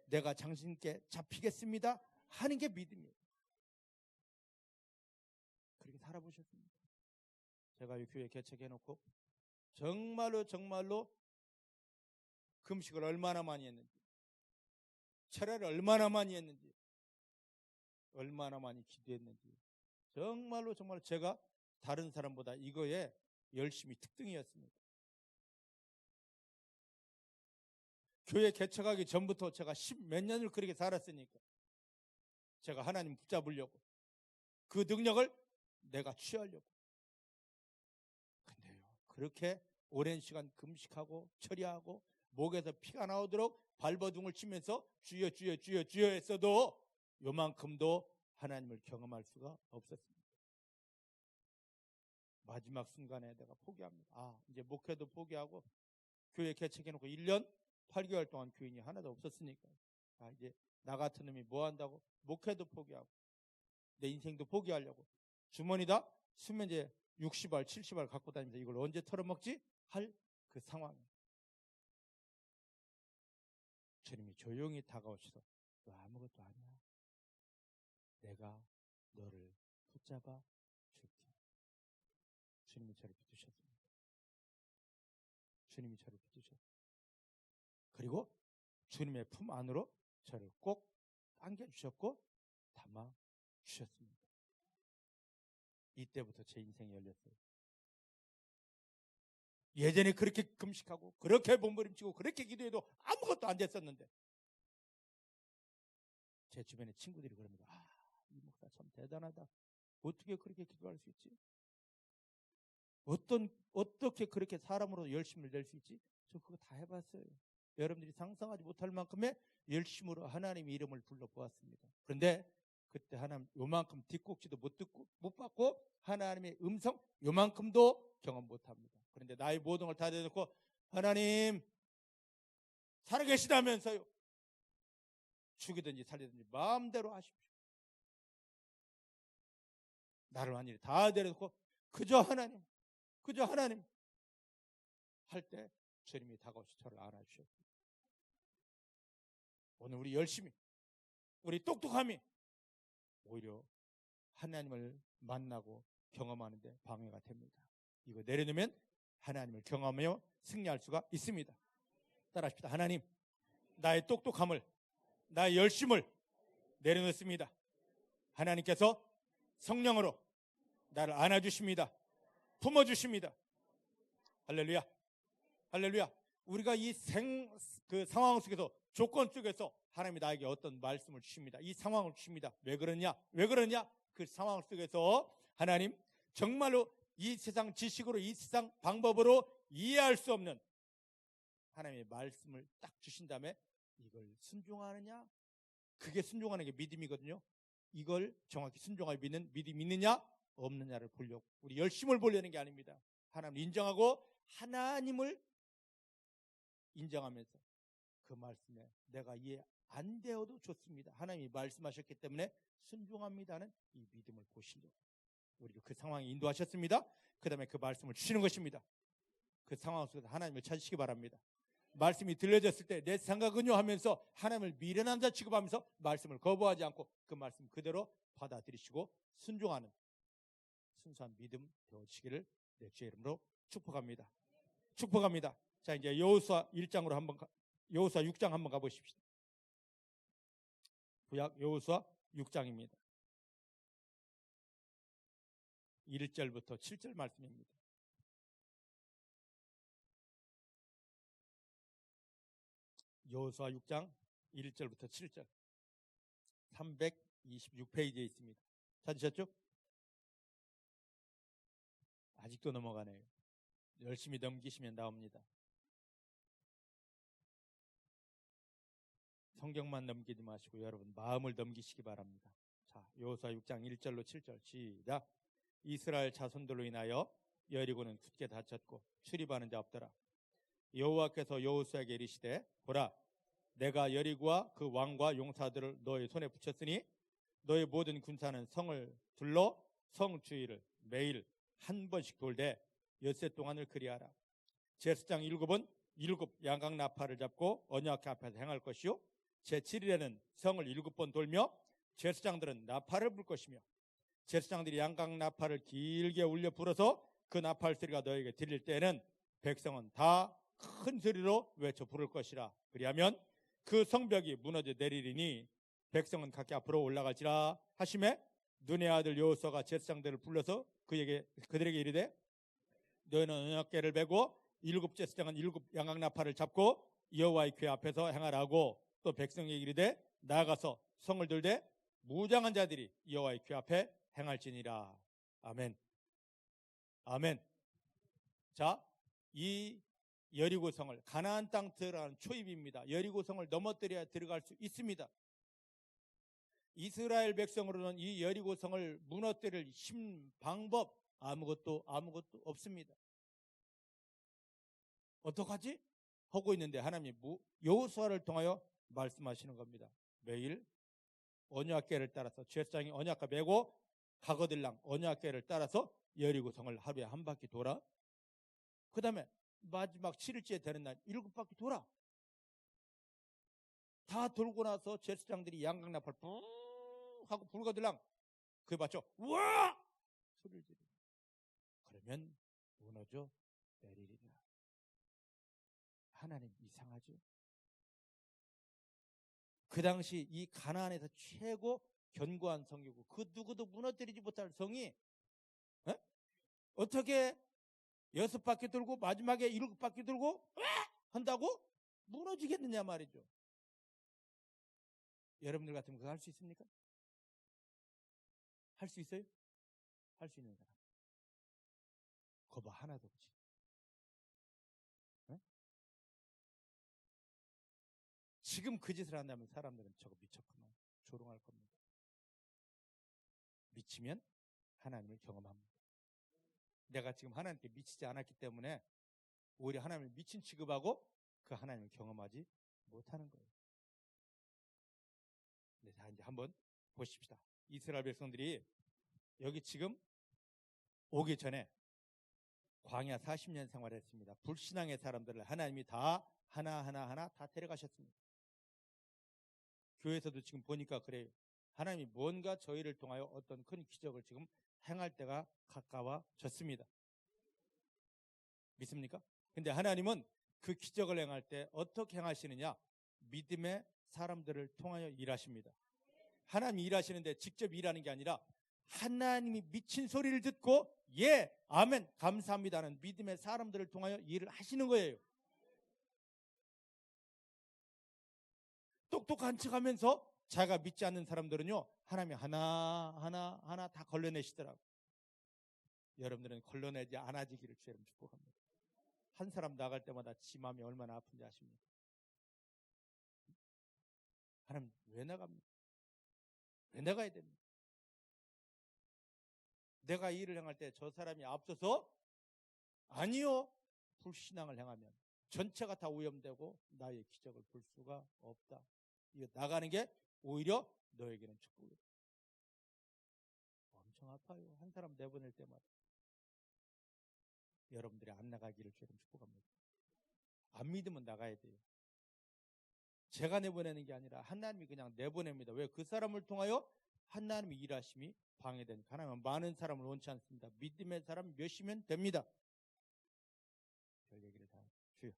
내가 당신께 잡히겠습니다 하는 게 믿음이에요. 그렇게 살아보셨습니까? 제가 이 교회 개척해놓고 정말로 금식을 얼마나 많이 했는지, 철회를 얼마나 많이 했는지, 얼마나 많이 기도했는지 정말로 제가 다른 사람보다 이거에 열심히 특등이었습니다. 교회 개척하기 전부터 제가 10몇 년을 그렇게 살았으니까 제가 하나님 붙잡으려고, 그 능력을 내가 취하려고. 근데요, 그렇게 오랜 시간 금식하고 처리하고 목에서 피가 나오도록 발버둥을 치면서 주여 주여 주여 주여 했어도 요만큼도 하나님을 경험할 수가 없었습니다. 마지막 순간에 내가 포기합니다. 이제 목회도 포기하고 교회 개척해놓고 1년 8개월 동안 교인이 하나도 없었으니까 이제 나 같은 놈이 뭐 한다고 목회도 포기하고 내 인생도 포기하려고 주머니다 수면제 60알 70알 갖고 다니면서 이걸 언제 털어먹지? 할 그 상황. 주님이 조용히 다가오셔서 너 아무것도 아니야. 내가 너를 붙잡아 줄게. 주님이 저를 붙드셨습니다. 주님이 저를 붙드셨습니다. 그리고 주님의 품 안으로 저를 꼭 당겨주셨고 담아주셨습니다. 이때부터 제 인생이 열렸어요. 예전에 그렇게 금식하고 그렇게 몸부림치고 그렇게 기도해도 아무것도 안 됐었는데 제 주변의 친구들이 그럽니다. 이 목사 참 대단하다. 어떻게 그렇게 기도할 수 있지? 어떻게 그렇게 사람으로 열심을 낼 수 있지? 저 그거 다 해봤어요. 여러분들이 상상하지 못할 만큼의 열심으로 하나님의 이름을 불러보았습니다. 그런데 그때 하나님 요만큼 뒷꼭지도 못 받고 하나님의 음성 요만큼도 경험 못합니다. 그런데 나의 모든 걸 다 내놓고 하나님 살아계시다면서요. 죽이든지 살리든지 마음대로 하십시오. 나를 완전히 다 내려놓고 그저 하나님 할 때 주님이 다가오셔 저를 안아주셨습니다. 오늘 우리 열심히 우리 똑똑함이 오히려 하나님을 만나고 경험하는데 방해가 됩니다. 이거 내려놓으면 하나님을 경험하며 승리할 수가 있습니다. 따라하십시다. 하나님, 나의 똑똑함을, 나의 열심을 내려놓습니다. 하나님께서 성령으로 나를 안아주십니다. 품어주십니다. 할렐루야. 할렐루야. 우리가 이 상황 속에서, 조건 속에서 하나님이 나에게 어떤 말씀을 주십니다. 이 상황을 주십니다. 왜 그러냐? 그 상황 속에서 하나님 정말로 이 세상 지식으로, 이 세상 방법으로 이해할 수 없는 하나님의 말씀을 딱 주신 다음에 이걸 순종하느냐? 그게 순종하는 게 믿음이거든요. 이걸 정확히 순종하게 믿는 믿음이 있느냐 없느냐를 보려고, 우리 열심을 보려는 게 아닙니다. 하나님을 인정하고 하나님을 인정하면서 그 말씀에 내가 이해 안 되어도 좋습니다. 하나님이 말씀하셨기 때문에 순종합니다는 이 믿음을 보시려고 우리를 그 상황에 인도하셨습니다. 그 다음에 그 말씀을 주시는 것입니다. 그 상황 속에서 하나님을 찾으시기 바랍니다. 말씀이 들려졌을 때 내 생각은요 하면서 하나님을 미련한 자 취급하면서 말씀을 거부하지 않고 그 말씀 그대로 받아들이시고 순종하는 순수한 믿음 되어지기를 내 주의 이름으로 축복합니다. 자, 이제 여호수아 1장으로 여호수아 6장 한번 가보십시다. 구약 여호수아 6장입니다. 1절부터 7절 말씀입니다. 여호수아 6장 1절부터 7절 326페이지에 있습니다. 찾으셨죠? 아직도 넘어가네요. 열심히 넘기시면 나옵니다. 성경만 넘기지 마시고 여러분 마음을 넘기시기 바랍니다. 자, 여호수아 6장 1절로 7절 시작. 이스라엘 자손들로 인하여 여리고는 굳게 닫혔고 출입하는 자 없더라. 여호와께서 여호수아에게 이르시되 보라, 내가 여리고와 그 왕과 용사들을 너의 손에 붙였으니 너의 모든 군사는 성을 둘러 성 주위를 매일 한 번씩 돌되 엿새 동안을 그리하라. 제사장 7은 7 양각 나팔을 잡고 언약궤 앞에서 행할 것이요, 제7일에는 성을 7번 돌며 제사장들은 나팔을 불 것이며 제사장들이 양각 나팔을 길게 울려 불어서 그 나팔 소리가 너에게 들릴 때에는 백성은 다 큰 소리로 외쳐 부를 것이라. 그리하면 그 성벽이 무너져 내리리니 백성은 각기 앞으로 올라갈지라 하시매 눈의 아들 여호수아가 제사장들을 불러서 그들에게 이르되 너희는 언약궤를 베고 7 제사장은 7 양각 나팔을 잡고 여호와의 궤 앞에서 행하라고, 또 백성에게 이르되 나아가서 성을 돌되 무장한 자들이 여호와의 귀 앞에 행할지니라. 아멘. 아멘. 자, 이 여리고성을 가나안 땅 들어가는 초입입니다. 여리고성을 넘어뜨려야 들어갈 수 있습니다. 이스라엘 백성으로는 이 여리고성을 무너뜨릴 힘, 방법 아무것도 없습니다. 어떡하지? 하고 있는데 하나님이 여호수아를 통하여 말씀하시는 겁니다. 매일 언약궤를 따라서 제사장이 언약궤 메고 가거들랑 언약궤를 따라서 여리고성을 하루에 한 바퀴 돌아. 그 다음에 마지막 7일째 되는 날 7바퀴 돌아. 다 돌고 나서 제사장들이 양강나팔 뿡 하고 불거들랑 그게 맞죠? 우와! 소리를 지르. 그러면 무너져 내리리라. 하나님 이상하죠? 그 당시 이 가나안에서 최고 견고한 성이고 그 누구도 무너뜨리지 못할 성이 어떻게 6바퀴 돌고 마지막에 7바퀴 돌고 한다고 무너지겠느냐 말이죠. 여러분들 같으면 그거 할 수 있습니까? 할 수 있어요? 할 수 있는 사람. 거봐 하나도 없지. 지금 그 짓을 한다면 사람들은 저거 미쳤구나 조롱할 겁니다. 미치면 하나님을 경험합니다. 내가 지금 하나님께 미치지 않았기 때문에 오히려 하나님을 미친 취급하고 그 하나님을 경험하지 못하는 거예요. 네, 자 이제 한번 보십시다. 이스라엘 백성들이 여기 지금 오기 전에 광야 40년 생활했습니다. 불신앙의 사람들을 하나님이 다 하나 다 데려가셨습니다. 교회에서도 지금 보니까 그래요. 하나님이 뭔가 저희를 통하여 어떤 큰 기적을 지금 행할 때가 가까워졌습니다. 믿습니까? 근데 하나님은 그 기적을 행할 때 어떻게 행하시느냐? 믿음의 사람들을 통하여 일하십니다. 하나님이 일하시는데 직접 일하는 게 아니라 하나님이 미친 소리를 듣고 예, 아멘, 감사합니다는 믿음의 사람들을 통하여 일을 하시는 거예요. 똑똑한 척하면서 자기가 믿지 않는 사람들은요 하나님이 하나 다 걸러내시더라고요. 여러분들은 걸러내지 않아지기를 주님 축복합니다. 한 사람 나갈 때마다 지 마음이 얼마나 아픈지 아십니까? 하나님 왜 나갑니까? 왜 나가야 됩니까? 내가 일을 행할 때 저 사람이 앞서서 아니요, 불신앙을 행하면 전체가 다 오염되고 나의 기적을 볼 수가 없다. 이거 나가는 게 오히려 너에게는 축복이다. 엄청 아파요. 한 사람 내보낼 때마다. 여러분들이 안 나가기를 주님 축복합니다. 안 믿으면 나가야 돼요. 제가 내보내는 게 아니라 하나님이 그냥 내보냅니다. 왜? 그 사람을 통하여 하나님의 일하심이 방해되니까. 하나님은 많은 사람을 원치 않습니다. 믿음의 사람 몇이면 됩니다. 별 얘기를 다 주요.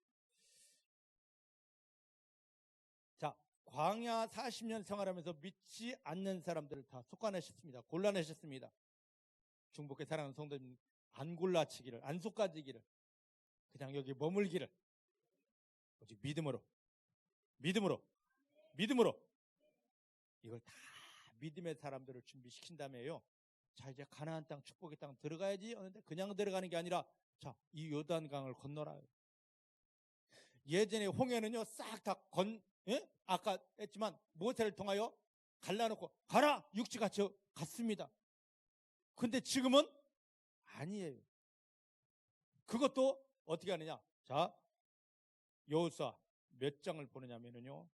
자, 광야 40년 생활하면서 믿지 않는 사람들을 다 속아내셨습니다. 골라내셨습니다. 중복해 사랑하는 성도님, 안 골라치기를, 안 속아지기를, 그냥 여기 머물기를 오직 믿음으로 이걸 다 믿음의 사람들을 준비시킨 다음에요. 자, 이제 가나안 땅, 축복의 땅 들어가야지 하는데 그냥 들어가는 게 아니라 자, 이 요단강을 건너라요. 예전에 홍해는요 싹 다 아까 했지만 모세를 통하여 갈라놓고 가라 육지같이 갔습니다. 근데 지금은 아니에요. 그것도 어떻게 하느냐? 자, 여호수아 몇 장을 보느냐면요,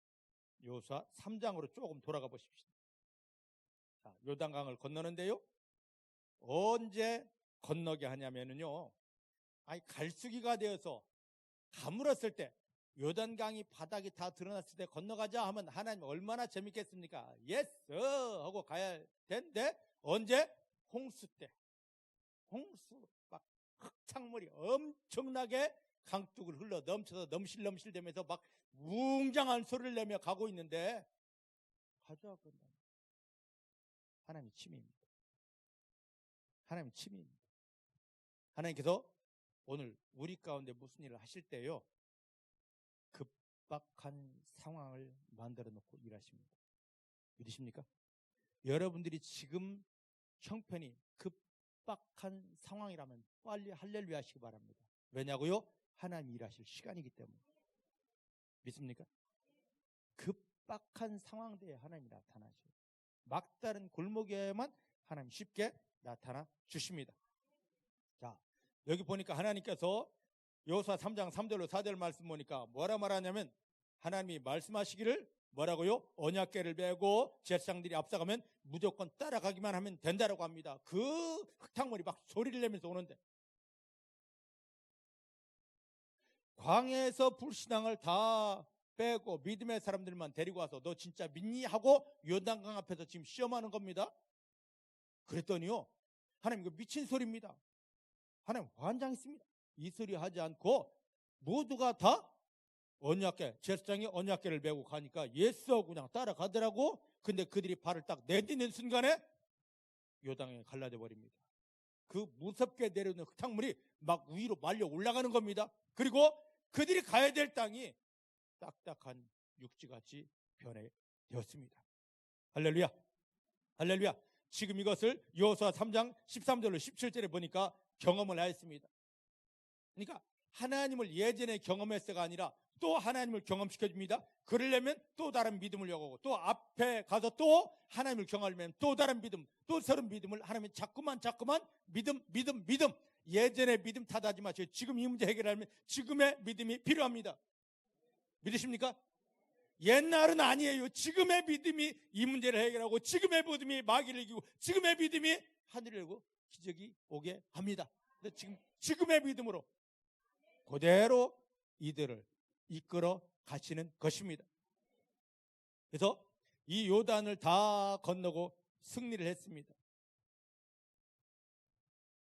여호수아 3장으로 조금 돌아가 보십시오. 자, 요단강을 건너는데요, 언제 건너게 하냐면요, 아니 갈수기가 되어서 가물었을 때, 요단강이 바닥이 다 드러났을 때 건너가자 하면 하나님 얼마나 재밌겠습니까? 예스 하고 가야 되는데 언제? 홍수 때. 홍수 막 흙탕물이 엄청나게 강둑을 흘러 넘쳐서 넘실넘실대면서 막 웅장한 소리를 내며 가고 있는데 가져와 건다. 하나님의 침입입니다. 하나님의 침입입니다. 하나님께서 오늘 우리 가운데 무슨 일을 하실 때요, 급박한 상황을 만들어 놓고 일하십니다. 믿으십니까? 여러분들이 지금 형편이 급박한 상황이라면 빨리 할렐루야 하시기 바랍니다. 왜냐고요? 하나님 일하실 시간이기 때문에. 믿습니까? 급박한 상황대에 하나님이 나타나셔요. 막다른 골목에만 하나님 쉽게 나타나 주십니다. 자, 여기 보니까 하나님께서 여호수아 3장 3절로 4절 말씀 보니까 뭐라 말하냐면 하나님이 말씀하시기를 뭐라고요? 언약궤를 메고 제사장들이 앞서가면 무조건 따라가기만 하면 된다라고 합니다. 그 흙탕물이 막 소리를 내면서 오는데 광야에서 불신앙을 다 빼고 믿음의 사람들만 데리고 와서 너 진짜 믿니? 하고 요단강 앞에서 지금 시험하는 겁니다. 그랬더니요, 하나님 이거 미친 소리입니다. 하나님 환장했습니다. 이 소리 하지 않고 모두가 다 언약궤, 제사장이 언약궤를 메고 가니까 예수하고 그냥 따라가더라고. 근데 그들이 발을 딱 내딛는 순간에 요단강에 갈라져 버립니다. 그 무섭게 내려오는 흙탕물이 막 위로 말려 올라가는 겁니다. 그리고 그들이 가야 될 땅이 딱딱한 육지같이 변해되었습니다. 할렐루야, 할렐루야. 지금 이것을 여호수아 3장 13절로 17절에 보니까 경험을 하였습니다. 그러니까 하나님을 예전에 경험했어가 아니라 또 하나님을 경험시켜줍니다. 그러려면 또 다른 믿음을 요구하고 또 앞에 가서 또 하나님을 경험하려면 또 다른 믿음, 또 새로운 믿음을 하나님은 자꾸만 믿음. 예전의 믿음 탓하지 마시고 지금 이 문제 해결하려면 지금의 믿음이 필요합니다. 믿으십니까? 옛날은 아니에요. 지금의 믿음이 이 문제를 해결하고 지금의 믿음이 마귀를 이기고 지금의 믿음이 하늘을 열고 기적이 오게 합니다. 근데 지금의 믿음으로 그대로 이들을 이끌어 가시는 것입니다. 그래서 이 요단을 다 건너고 승리를 했습니다.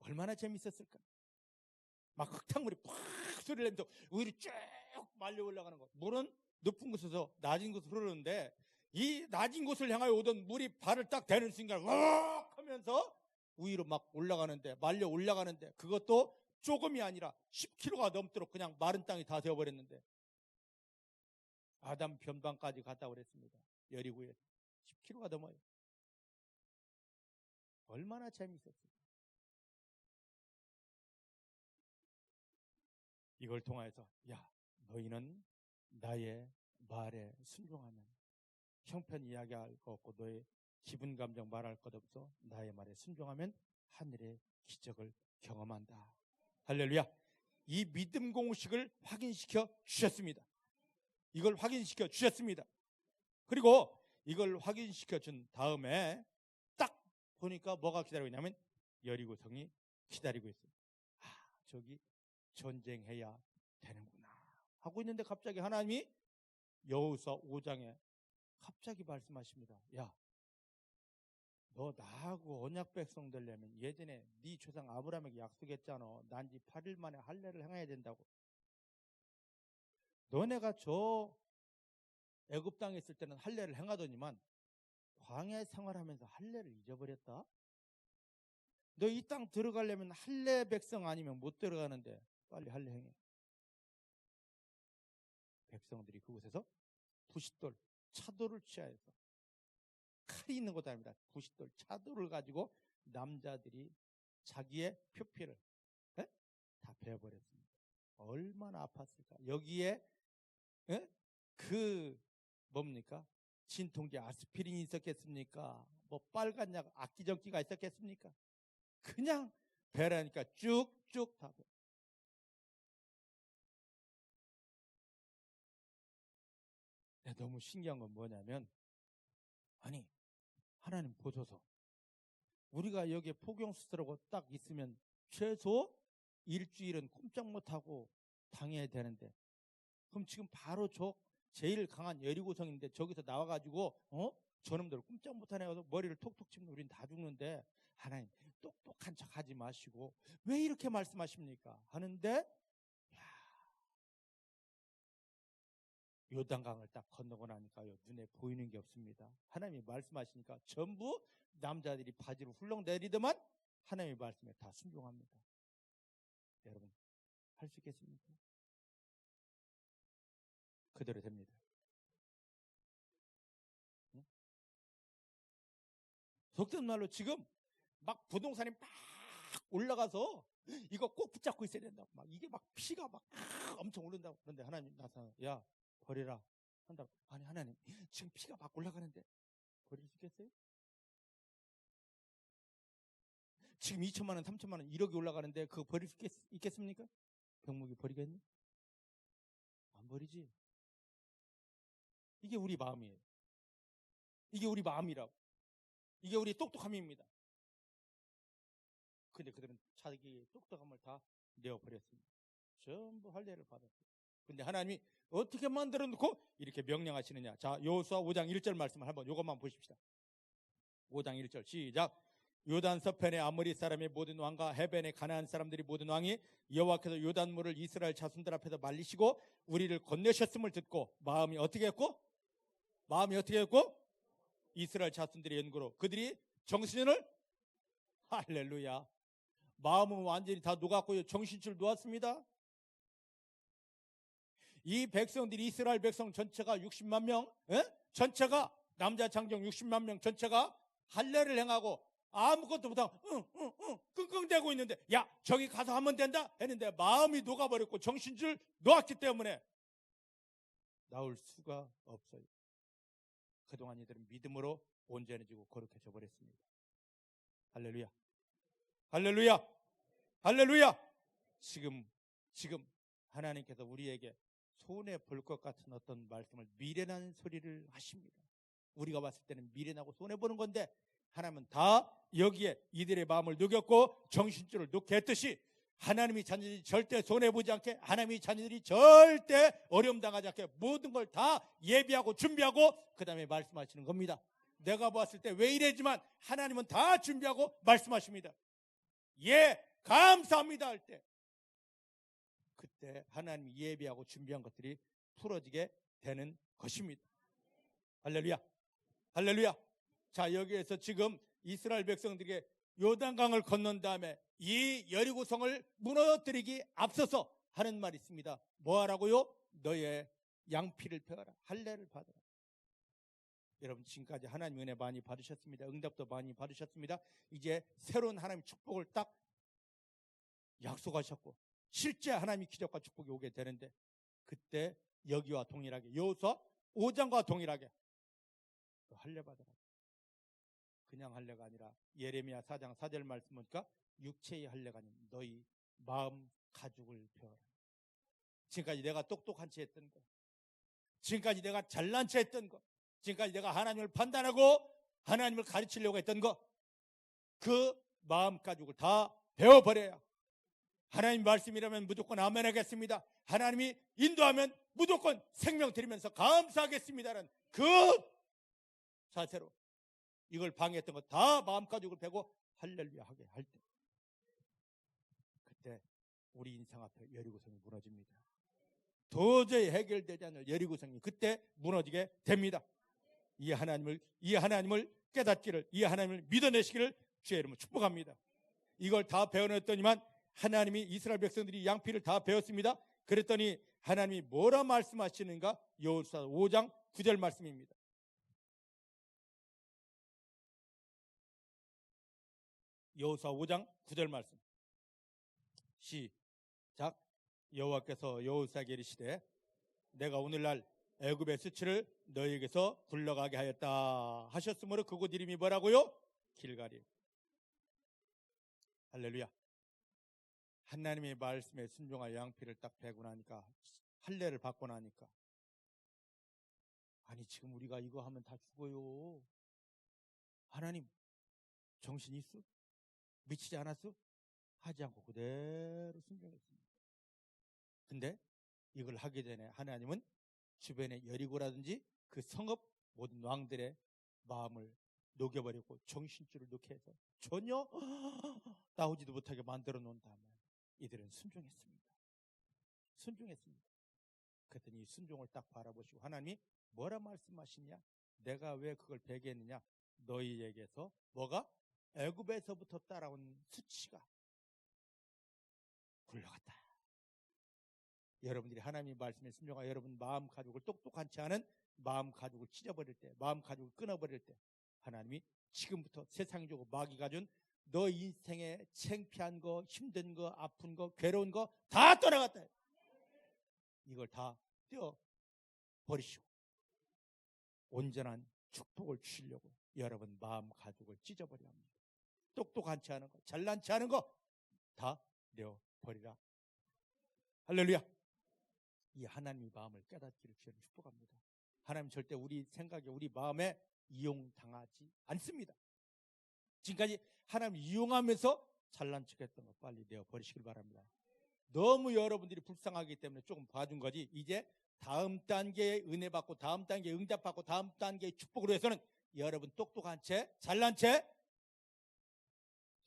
얼마나 재밌었을까? 막 흙탕물이 팍 소리를 내면서 위로 쭉 말려 올라가는 거. 물은 높은 곳에서 낮은 곳으로 흐르는데 이 낮은 곳을 향하여 오던 물이 발을 딱 대는 순간 왁 하면서 위로 막 올라가는데 말려 올라가는데 그것도 조금이 아니라 10km가 넘도록 그냥 마른 땅이 다 되어버렸는데 아담 변방까지 갔다 그랬습니다. 여리고에 10km가 넘어요. 얼마나 재미있었어요. 이걸 통해서 야 너희는 나의 말에 순종하면 형편 이야기할 것 없고 너의 기분 감정 말할 것 없어 나의 말에 순종하면 하늘의 기적을 경험한다. 할렐루야. 이 믿음 공식을 확인시켜 주셨습니다. 이걸 확인시켜 주셨습니다. 그리고 이걸 확인시켜 준 다음에 딱 보니까 뭐가 기다리고 있냐면 여리고성이 기다리고 있어요. 저기 전쟁해야 되는구나 하고 있는데 갑자기 하나님이 여호수아 5장에 갑자기 말씀하십니다. 야, 너 나하고 언약 백성 되려면 예전에 네 조상 아브라함에게 약속했잖아. 난지 8일 만에 할례를 행해야 된다고. 너네가 저 애굽 땅에 있을 때는 할례를 행하더니만 광야 생활하면서 할례를 잊어버렸다. 너 이 땅 들어가려면 할례 백성 아니면 못 들어가는데 빨리 할례 행해. 백성들이 그곳에서 부싯돌, 차돌을 취하여서 칼이 있는 것도 아닙니다. 부싯돌, 차돌을 가지고 남자들이 자기의 표피를 다 베어버렸습니다. 얼마나 아팠을까. 여기에 그 뭡니까? 진통제 아스피린이 있었겠습니까? 뭐 빨간 약 악기전기가 있었겠습니까? 그냥 베라니까 쭉쭉 다 베. 너무 신기한 건 뭐냐면 아니 하나님 보소서 우리가 여기에 포경수술하고 딱 있으면 최소 일주일은 꼼짝 못하고 당해야 되는데 그럼 지금 바로 저 제일 강한 여리고성인데 저기서 나와가지고 저놈들 꼼짝 못하네 해서 머리를 톡톡 치면 우린 다 죽는데 하나님 똑똑한 척 하지 마시고 왜 이렇게 말씀하십니까? 하는데 요단강을 딱 건너고 나니까요 눈에 보이는 게 없습니다. 하나님이 말씀하시니까 전부 남자들이 바지로 훌렁 내리더만 하나님의 말씀에 다 순종합니다. 여러분 할 수 있겠습니까? 그대로 됩니다. 속된 말로 지금 막 부동산이 막 올라가서 이거 꼭 붙잡고 있어야 된다고. 막 이게 막 피가 막 엄청 오른다고. 그런데 하나님 나서 야 버리라 한다고. 아니 하나님 지금 피가 막 올라가는데 버릴 수 있겠어요? 지금 2천만 원, 3천만 원, 1억이 올라가는데 그거 버릴 수 있겠습니까? 병목이 버리겠니? 안 버리지. 이게 우리 마음이에요. 이게 우리 마음이라고. 이게 우리 똑똑함입니다. 근데 그들은 자기 똑똑함을 다 내어버렸습니다. 전부 할례를 받았어요. 근데 하나님이 어떻게 만들어 놓고 이렇게 명령하시느냐. 자, 여호수아 5장 1절 말씀을 한번 요것만 보십시다. 5장 1절 시작. 요단 서편의 아모리 사람의 모든 왕과 해변의 가나안 사람들이 모든 왕이 여호와께서 요단물을 이스라엘 자손들 앞에서 말리시고 우리를 건네셨음을 듣고 마음이 어떻게 했고? 이스라엘 자손들의 연고로 그들이 정신을 할렐루야. 마음은 완전히 다 녹았고요. 정신줄 놓았습니다. 이 백성들이 이스라엘 백성 전체가 60만 명, 전체가 남자 장정 60만 명 전체가 할례를 행하고 아무것도 못하고 끙끙대고 있는데 야 저기 가서 하면 된다 했는데 마음이 녹아버렸고 정신줄 놓았기 때문에 나올 수가 없어요. 그동안 이들은 믿음으로 온전해지고 거룩해져 버렸습니다. 할렐루야. 할렐루야. 할렐루야. 지금 하나님께서 우리에게 손해 볼 것 같은 어떤 말씀을 미련한 소리를 하십니다. 우리가 봤을 때는 미련하고 손해 보는 건데 하나님은 다 여기에 이들의 마음을 녹였고 정신줄을 놓게 했듯이 하나님이 자녀들이 절대 손해보지 않게 하나님이 자녀들이 절대 어려움 당하지 않게 모든 걸 다 예비하고 준비하고 그 다음에 말씀하시는 겁니다. 내가 봤을 때 왜 이래지만 하나님은 다 준비하고 말씀하십니다. 예 감사합니다 할 때 그때 하나님이 예비하고 준비한 것들이 풀어지게 되는 것입니다. 할렐루야. 할렐루야. 자 여기에서 지금 이스라엘 백성들에게 요단강을 건넌 다음에 이 여리고성을 무너뜨리기 앞서서 하는 말이 있습니다. 뭐 하라고요? 너의 양피를 펴라. 할례를 받아라. 여러분 지금까지 하나님 은혜 많이 받으셨습니다. 응답도 많이 받으셨습니다. 이제 새로운 하나님의 축복을 딱 약속하셨고 실제 하나님의 기적과 축복이 오게 되는데 그때 여기와 동일하게 여호수아 5장과 동일하게 할례 받아라. 그냥 할례가 아니라 예레미야 4장 4절 말씀 보니까 육체의 할례가 아닌 너희 마음 가죽을 펴라. 지금까지 내가 똑똑한 채 했던 거, 지금까지 내가 잘난 채 했던 거, 지금까지 내가 하나님을 판단하고 하나님을 가르치려고 했던 거, 그 마음 가죽을 다 베어버려야 하나님 말씀이라면 무조건 아멘 하겠습니다. 하나님이 인도하면 무조건 생명 드리면서 감사하겠습니다라는 그 자세로 이걸 방해했던 거 다 마음 가죽을 베고 할렐루야 하게 할 때 그때 우리 인생 앞에 여리고성이 무너집니다. 도저히 해결되지 않을 여리고성이 그때 무너지게 됩니다. 이 하나님을 깨닫기를, 이 하나님을 믿어내시기를 주의 이름으로 축복합니다. 이걸 다 배워냈더니만 하나님이 이스라엘 백성들이 양피를 다 배웠습니다. 그랬더니 하나님이 뭐라 말씀하시는가? 여호수아 5장 9절 말씀입니다. 여호수아 5장 9절 말씀 시작. 여호와께서 여호수아에게 이르시되 내가 오늘날 애굽의 수치를 너희에게서 굴러가게 하였다 하셨으므로 그곳 이름이 뭐라고요? 길갈이에요. 할렐루야. 하나님의 말씀에 순종하여 양피를 딱 베고 나니까 할례를 받고 나니까 아니 지금 우리가 이거 하면 다 죽어요. 하나님 정신 있어? 미치지 않았어? 하지 않고 그대로 순종했습니다. 근데 이걸 하기 전에 하나님은 주변의 여리고라든지 그 성읍 모든 왕들의 마음을 녹여버리고 정신줄을 놓게 해서 전혀 나오지도 못하게 만들어 놓은 다음에 이들은 순종했습니다. 그랬더니 이 순종을 딱 바라보시고 하나님이 뭐라 말씀하시냐? 내가 왜 그걸 베게 했느냐? 너희에게서 뭐가? 애굽에서부터 따라온 수치가 굴러갔다. 여러분들이 하나님의 말씀에 순종하여 여러분 마음 가죽을 똑똑한 채 하는 마음 가죽을 찢어버릴 때, 마음 가죽을 끊어버릴 때 하나님이 지금부터 세상이 주고 마귀가 준 너 인생에 창피한 거, 힘든 거, 아픈 거, 괴로운 거 다 떠나갔다. 이걸 다 떼어 버리시고 온전한 축복을 주시려고 여러분 마음 가죽을 찢어버려야 합니다. 똑똑한 체 하는 거, 잘난 체 하는 거 다 내어버리라. 할렐루야. 이 하나님의 마음을 깨닫기를 주님 축복합니다. 하나님 절대 우리 생각에 우리 마음에 이용당하지 않습니다. 지금까지 하나님 이용하면서 잘난 척했던 거 빨리 내어버리시길 바랍니다. 너무 여러분들이 불쌍하기 때문에 조금 봐준 거지 이제 다음 단계의 은혜 받고 다음 단계의 응답 받고 다음 단계의 축복으로 해서는 여러분 똑똑한 채 잘난 채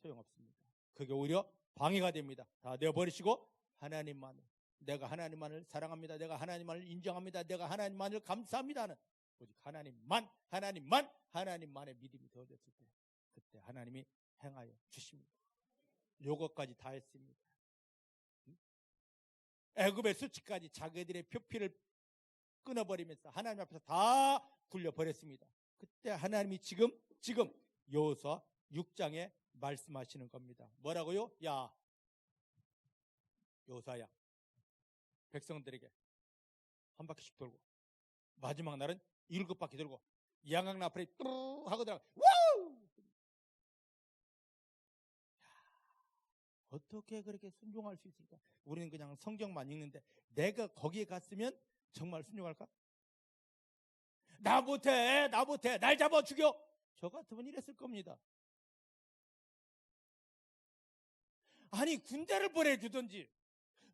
소용없습니다. 그게 오히려 방해가 됩니다. 다 내어버리시고 하나님만을, 내가 하나님만을 사랑합니다. 내가 하나님만을 인정합니다. 내가 하나님만을 감사합니다는 오직 하나님만의 믿음이 더해졌을 때 그때 하나님이 행하여 주십니다. 요것까지 다 했습니다. 애굽의 수치까지 자기들의 표피를 끊어버리면서 하나님 앞에서 다 굴려버렸습니다. 그때 하나님이 지금 여호수아 6장에 말씀하시는 겁니다. 뭐라고요? 야 여호수아야, 백성들에게 한 바퀴씩 돌고 마지막 날은 7바퀴 돌고 양강 나팔이 뚜 하고 들어가. 와우! 어떻게 그렇게 순종할 수 있을까? 우리는 그냥 성경만 읽는데 내가 거기에 갔으면 정말 순종할까? 나 못해, 날 잡아 죽여. 저 같으면 이랬을 겁니다. 아니 군대를 보내주든지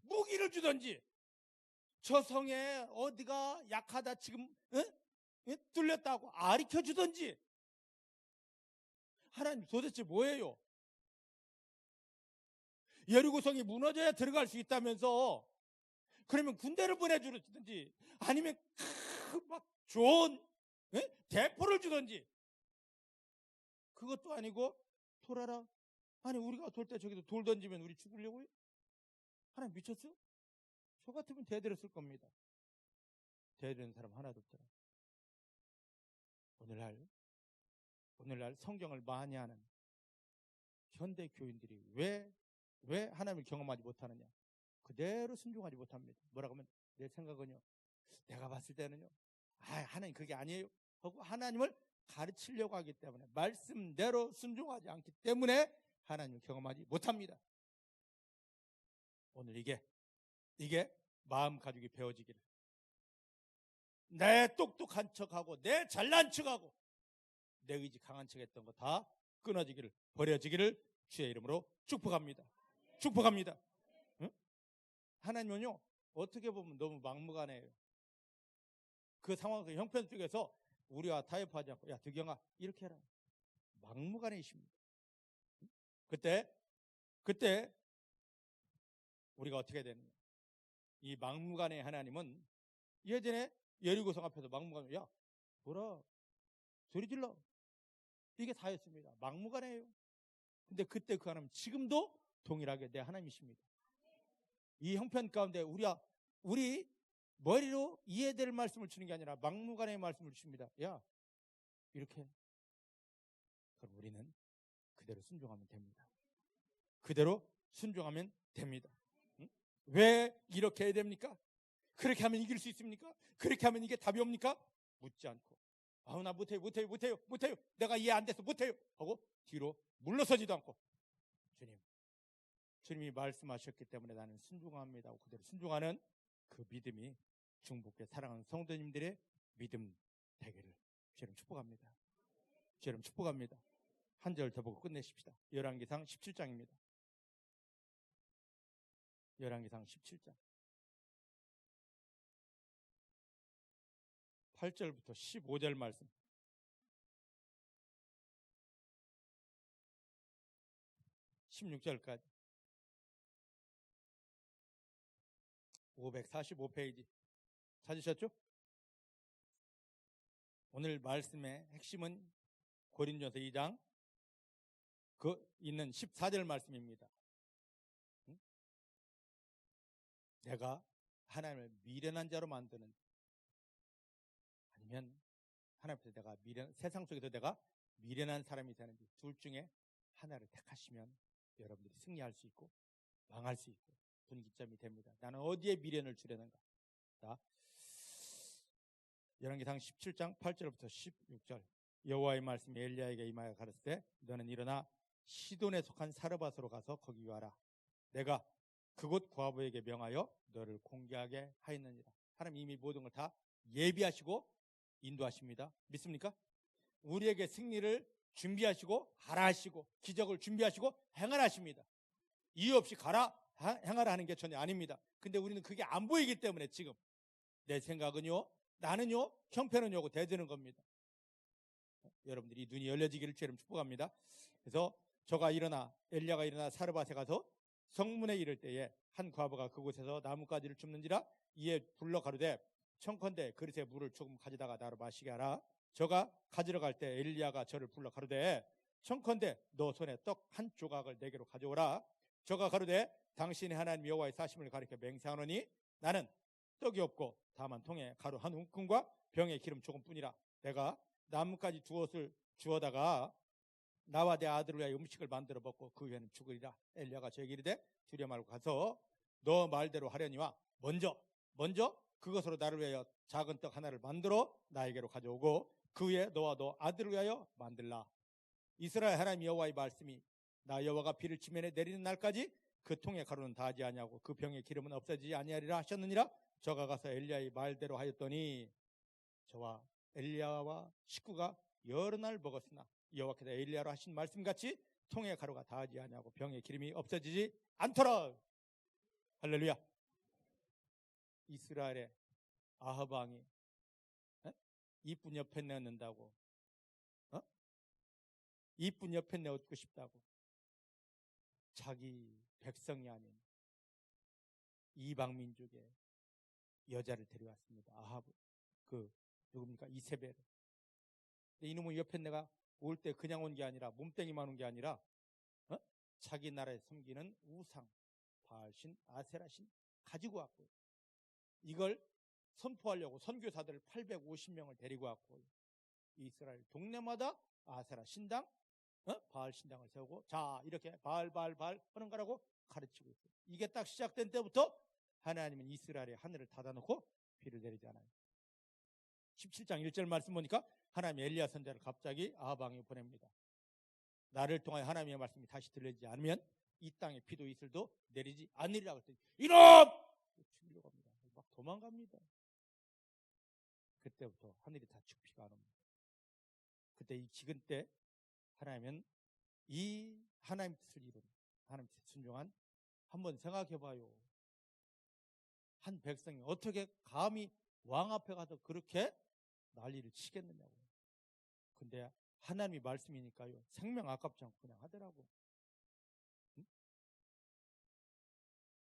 무기를 주든지 저 성에 어디가 약하다 지금 뚫렸다고 아리켜 주든지. 하나님 도대체 뭐예요? 여리고성이 무너져야 들어갈 수 있다면서 그러면 군대를 보내주든지 아니면 막 좋은 대포를 주든지. 그것도 아니고 돌아라. 아니 우리가 돌 때 저기도 돌 던지면 우리 죽으려고요? 하나님 미쳤어? 저 같으면 대들었을 겁니다. 대드는 사람 하나도 없더라. 오늘날 성경을 많이 하는 현대 교인들이 왜 하나님을 경험하지 못하느냐? 그대로 순종하지 못합니다. 뭐라고 하면 내 생각은요, 내가 봤을 때는요, 하나님 그게 아니에요 하고 하나님을 가르치려고 하기 때문에 말씀대로 순종하지 않기 때문에 하나님을 경험하지 못합니다. 오늘 이게 마음 가죽이 베어지기를, 내 똑똑한 척하고 내 잘난 척하고 내 의지 강한 척했던 거 다 끊어지기를, 버려지기를 주의 이름으로 축복합니다. 축복합니다. 응? 하나님은요 어떻게 보면 너무 막무가내예요. 그 상황, 그 형편 속에서 우리와 타협하지 않고, 야 득영아 이렇게 해라, 막무가내이십니다. 그때 우리가 어떻게 되느냐? 이 막무가내 하나님은 예전에 여리고성 앞에서 막무가내, 야 돌아, 소리 질러, 이게 다였습니다. 막무가내예요. 근데 그때 그 하나님 지금도 동일하게 내 하나님이십니다. 이 형편 가운데 우리 머리로 이해될 말씀을 주는 게 아니라 막무가내의 말씀을 주십니다. 야 이렇게. 그럼 우리는 그대로 순종하면 됩니다. 그대로 순종하면 됩니다. 응? 왜 이렇게 해야 됩니까? 그렇게 하면 이길 수 있습니까? 그렇게 하면 이게 답이 옵니까? 묻지 않고 나 못해요 내가 이해 안 돼서 못해요 하고 뒤로 물러서지도 않고 주님이 말씀하셨기 때문에 나는 순종합니다 하고 그대로 순종하는 그 믿음이 중복의 사랑하는 성도님들의 믿음 되기를 주님 축복합니다. 주님 축복합니다. 한 절 더 보고 끝내십시다. 열왕기상 17장입니다. 열왕기상 17장 8절부터 15절 말씀. 16절까지 545페이지 찾으셨죠? 오늘 말씀의 핵심은 고린도전서 2장 그 있는 14절 말씀입니다. 내가 하나님을 미련한 자로 만드는, 아니면 하나님 앞에서 내가 세상 속에서 내가 미련한 사람이 되는지 둘 중에 하나를 택하시면 여러분들이 승리할 수 있고 망할 수 있고 분기점이 됩니다. 나는 어디에 미련을 주려는가? 자, 열왕기상 17장 8절부터 16절. 여호와의 말씀이 엘리야에게 임하여 가르치되 너는 일어나 시돈에 속한 사르밧으로 가서 거기 와라. 내가 그곳 구하부에게 명하여 너를 공개하게 하였느니라. 하나님 이미 모든 걸 다 예비하시고 인도하십니다. 믿습니까? 우리에게 승리를 준비하시고 하라 하시고 기적을 준비하시고 행하라 하십니다. 이유 없이 가라 행하라 하는 게 전혀 아닙니다. 근데 우리는 그게 안 보이기 때문에 지금 내 생각은요, 나는요, 형편은요 대드는 겁니다. 여러분들이 눈이 열려지기를 주님 축복합니다. 그래서 엘리야가 일어나 사르밧에 가서 성문에 이를 때에 한 과부가 그곳에서 나뭇가지를 줍는지라 이에 불러 가로되 청컨대 그릇에 물을 조금 가져다가 나로 마시게 하라. 저가 가지러 갈 때 엘리야가 저를 불러 가로되 청컨대 너 손에 떡 한 조각을 내게로 가져오라. 저가 가로되 당신의 하나님 여호와의 사심을 가리켜 맹세하노니 나는 떡이 없고 다만 통에 가루 한 움큼과 병에 기름 조금뿐이라. 내가 나뭇가지 두옷을 주어다가 나와 내 아들을 위하여 음식을 만들어 먹고 그 후에는 죽으리라. 엘리야가 저에게 이르되 두려 말고 가서 너 말대로 하려니와 먼저 그것으로 나를 위하여 작은 떡 하나를 만들어 나에게로 가져오고 그 후에 너와 너 아들을 위하여 만들라. 이스라엘 하나님 여호와의 말씀이 나 여호와가 비를 지면에 내리는 날까지 그 통에 가루는 다하지 아니하고 그 병에 기름은 없어지지 아니하리라 하셨느니라. 저가 가서 엘리야의 말대로 하였더니 저와 엘리야와 식구가 여러 날 먹었으나 여호와께서 엘리야로 하신 말씀같이 통에 가루가 다하지 아니하고 병에 기름이 없어지지 않더라. 할렐루야. 이스라엘의 아합 왕이 이쁜 옆에 내놓는다고 이쁜 옆에 내어주고 싶다고 자기 백성이 아닌 이방 민족의 여자를 데려왔습니다. 아합 누굽니까? 이세벨. 이놈의 옆에 내가 올 때 그냥 온 게 아니라 몸뚱이만 온 게 아니라 자기 나라에 섬기는 우상 바알신 아세라신 가지고 왔고요. 이걸 선포하려고 선교사들을 850명을 데리고 왔고 이스라엘 동네마다 아세라 신당 바알 신당을 세우고 자 이렇게 바알 하는 거라고 가르치고 있어요. 이게 딱 시작된 때부터 하나님은 이스라엘의 하늘을 닫아놓고 비를 내리지 않아요. 17장 1절 말씀 보니까 하나님이 엘리야 선지자를 갑자기 아합 왕에 보냅니다. 나를 통하여 하나님의 말씀이 다시 들리지 않으면 이 땅에 비도 이슬도 내리지 않으리라 그랬더니 이놈! 죽이려고 합니다. 막 도망갑니다. 그때부터 하늘이 다 죽피가 안 옵니다. 그때 이 기근 때 하나님은 이 하나님 뜻을 이룬 하나님 뜻에 순종한 한번 생각해봐요. 한 백성이 어떻게 감히 왕 앞에 가서 그렇게 난리를 치겠느냐고. 근데 하나님이 말씀이니까요. 생명 아깝지 않고 그냥 하더라고. 응?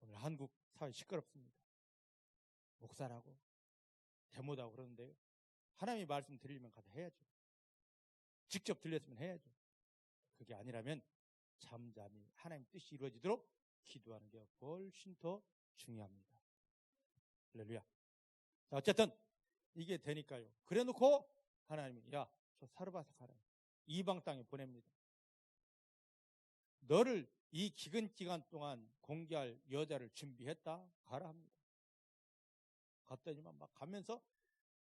오늘 한국 사회 시끄럽습니다. 목사라고 대모다고 그러는데요. 하나님이 말씀 드리면 가서 해야죠. 직접 들렸으면 해야죠. 그게 아니라면 잠잠히 하나님 뜻이 이루어지도록 기도하는 게 훨씬 더 중요합니다. 할렐루야. 자, 어쨌든 이게 되니까요. 그래 놓고 하나님이 야, 저 사르밧에 가라. 이방 땅에 보냅니다. 너를 이 기근 기간 동안 공개할 여자를 준비했다. 가라 합니다. 갔더니만 막 가면서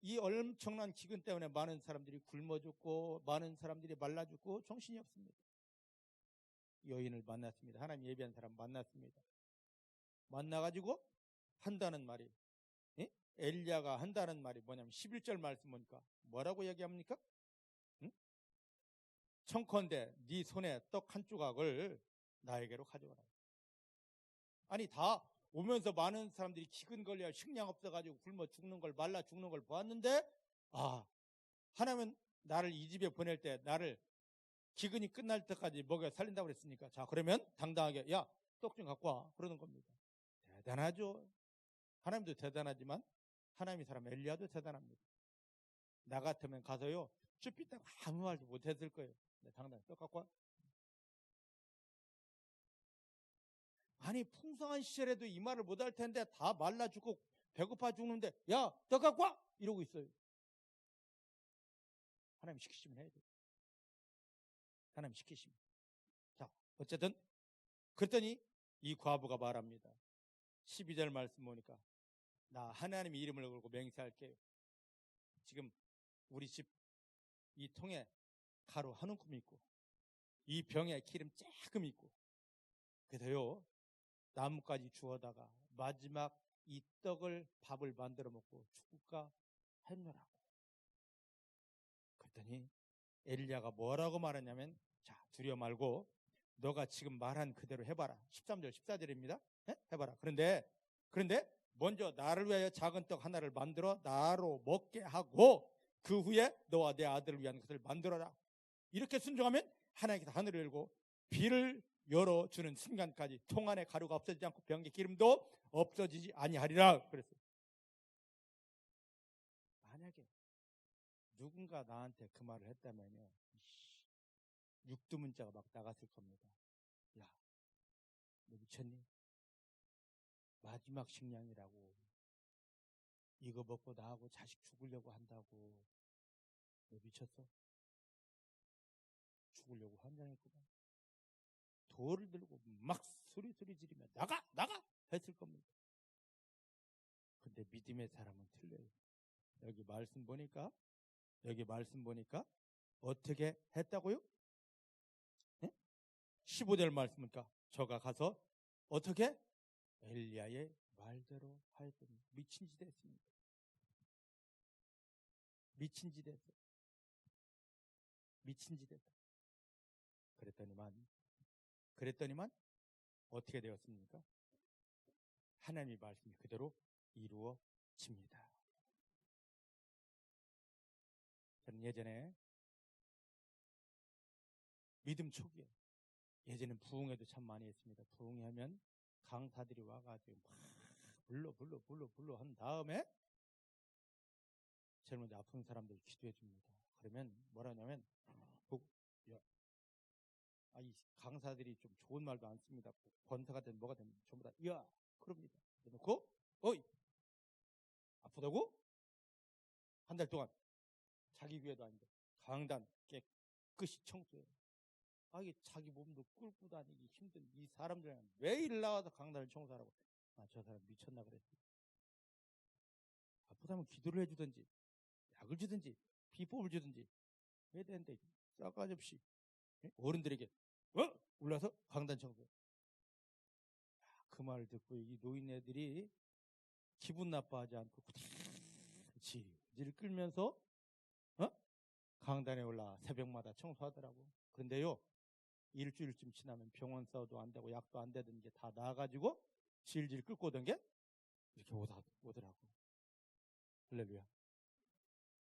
이 엄청난 기근 때문에 많은 사람들이 굶어 죽고 많은 사람들이 말라 죽고 정신이 없습니다. 여인을 만났습니다. 하나님 예비한 사람 만났습니다. 만나가지고 한다는 말이 엘리야가 한다는 말이 뭐냐면 11절 말씀 보니까 뭐라고 얘기합니까? 응? 청컨대 네 손에 떡 한 조각을 나에게로 가져와라. 아니 다 오면서 많은 사람들이 기근 걸려 식량 없어가지고 굶어 죽는 걸 말라 죽는 걸 보았는데 하나님은 나를 이 집에 보낼 때 나를 기근이 끝날 때까지 먹여 살린다고 그랬으니까 자 그러면 당당하게 야 떡 좀 갖고 와 그러는 겁니다. 대단하죠. 하나님도 대단하지만 하나님의 사람 엘리야도 대단합니다. 나 같으면 가서요 쭈삣다고 아무 말도 못했을 거예요. 당당히 떡 갖고 와. 아니 풍성한 시절에도 이 말을 못할 텐데 다 말라 죽고 배고파 죽는데 야 떡 갖고 와 이러고 있어요. 하나님 시키시면 해야 돼요. 하나님 시키십니다. 자, 어쨌든 그랬더니 이 과부가 말합니다. 12절 말씀 보니까 나 하나님의 이름을 걸고 맹세할게요. 지금 우리 집 이 통에 가루 한 움큼 있고 이 병에 기름 조금 있고 그래서요 나뭇가지 주워다가 마지막 이 떡을 밥을 만들어 먹고 죽을까 했노라고. 그랬더니 엘리야가 뭐라고 말하냐면 자 두려워 말고 너가 지금 말한 그대로 해봐라. 13절 14절입니다. 해봐라. 그런데 먼저 나를 위하여 작은 떡 하나를 만들어 나로 먹게 하고 그 후에 너와 내 아들을 위한 것을 만들어라. 이렇게 순종하면 하나님께서 하늘을 열고 비를 열어주는 순간까지 통 안에 가루가 없어지지 않고 병에 기름도 없어지지 아니하리라 그랬어요. 만약에 누군가 나한테 그 말을 했다면요 육두문자가 막 나갔을 겁니다. 야, 너 미쳤니? 마지막 식량이라고 이거 먹고 나하고 자식 죽으려고 한다고 너 미쳤어? 죽으려고 환장했구만. 돌을 들고 막 소리 지르며 나가 했을 겁니다. 근데 믿음의 사람은 틀려요. 여기 말씀 보니까 어떻게 했다고요? 네? 15절 말씀이니까 저가 가서 어떻게? 엘리야의 말대로 하였더니 미친 짓 했습니다. 미친 짓 했다. 그랬더니만 어떻게 되었습니까? 하나님의 말씀이 그대로 이루어집니다. 저는 예전에 믿음 초기에 예전엔 부흥회도 참 많이 했습니다. 부흥회 하면 강사들이 와가지고 막 불러 한 다음에 제일 먼저 아픈 사람들 기도해 줍니다. 그러면 뭐라 하냐면 이 강사들이 좀 좋은 말도 안 씁니다. 권사가 된 뭐가 되면 전부 다 야 그럽니다. 그래놓고 어이 아프다고? 한 달 동안 자기 교회도 아닌데 강단 깨끗이 청소해요. 이게 자기 몸도 끌고 다니기 힘든 이 사람들은 매일 나와서 강단을 청소하라고. 저 사람 미쳤나 그랬어요. 아프다면 기도를 해주든지 약을 주든지 비법을 주든지 해야 되는데 싸가지 없이 어른들에게 올라서 강단 청소해. 그 말을 듣고 이 노인네들이 기분 나빠하지 않고 질질 끌면서 강단에 올라 새벽마다 청소하더라고. 그런데요 일주일쯤 지나면 병원 써도 안 되고 약도 안 되던 게 다 나아가지고 질질 끌고 오던 게 이렇게 오더라고. 할렐루야.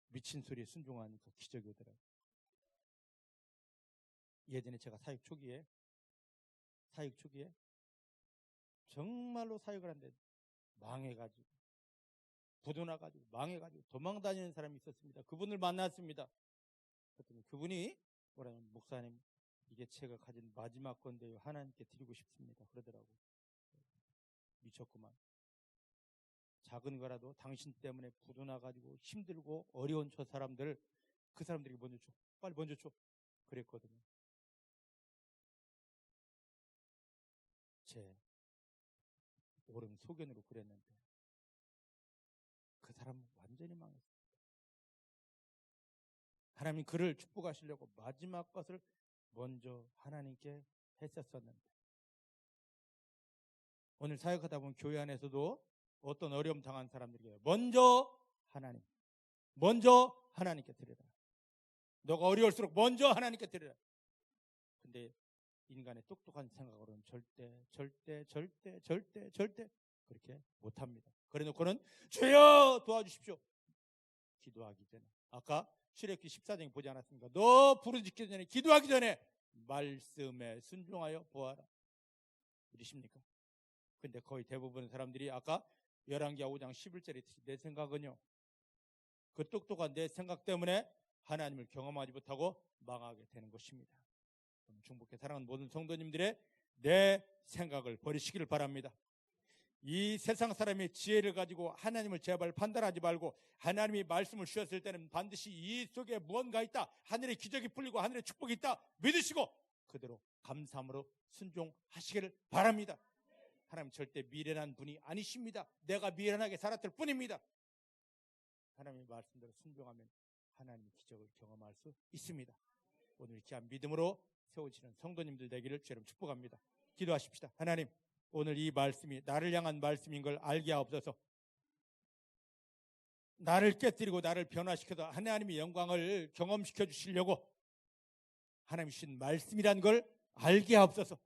미친 소리에 순종하니까 기적이 오더라고. 예전에 제가 사역 초기에 정말로 사역을 하는데 망해가지고 부도나가지고 망해가지고 도망다니는 사람이 있었습니다. 그분을 만났습니다. 그랬더니 그분이 뭐라면 목사님 이게 제가 가진 마지막 건데요 하나님께 드리고 싶습니다 그러더라고. 미쳤구만. 작은 거라도 당신 때문에 부도나가지고 힘들고 어려운 저 사람들 그 사람들에게 먼저 줘. 빨리 먼저 줘. 그랬거든요. 제 옳은 소견으로 그랬는데 그 사람은 완전히 망했습니다. 하나님 그를 축복하시려고 마지막 것을 먼저 하나님께 했었었는데 오늘 사역하다 보면 교회 안에서도 어떤 어려움 당한 사람들에게 먼저 하나님께 드려라. 너가 어려울수록 먼저 하나님께 드려라. 근데 인간의 똑똑한 생각으로는 절대 그렇게 못합니다. 그래놓고는 주여 도와주십시오. 기도하기 전에 아까 출애굽기 14장에 보지 않았습니까? 너 부르짖기 전에 기도하기 전에 말씀에 순종하여 보아라. 그러십니까? 근데 거의 대부분 사람들이 아까 열왕기하 5장 11절에 있듯이 내 생각은요 그 똑똑한 내 생각 때문에 하나님을 경험하지 못하고 망하게 되는 것입니다. 중복해 사랑하는 모든 성도님들의 내 생각을 버리시기를 바랍니다. 이 세상 사람의 지혜를 가지고 하나님을 제발 판단하지 말고 하나님이 말씀을 주셨을 때는 반드시 이 속에 무언가 있다, 하늘의 기적이 풀리고 하늘의 축복이 있다 믿으시고 그대로 감사함으로 순종하시기를 바랍니다. 하나님 절대 미련한 분이 아니십니다. 내가 미련하게 살았을 뿐입니다. 하나님의 말씀대로 순종하면 하나님의 기적을 경험할 수 있습니다. 오늘 귀한 믿음으로 세워지는 성도님들 되기를 주님 축복합니다. 기도하십시다. 하나님, 오늘 이 말씀이 나를 향한 말씀인 걸 알게 하옵소서. 나를 깨뜨리고 나를 변화시켜서 하나님의 영광을 경험시켜 주시려고 하나님 주신 말씀이란 걸 알게 하옵소서.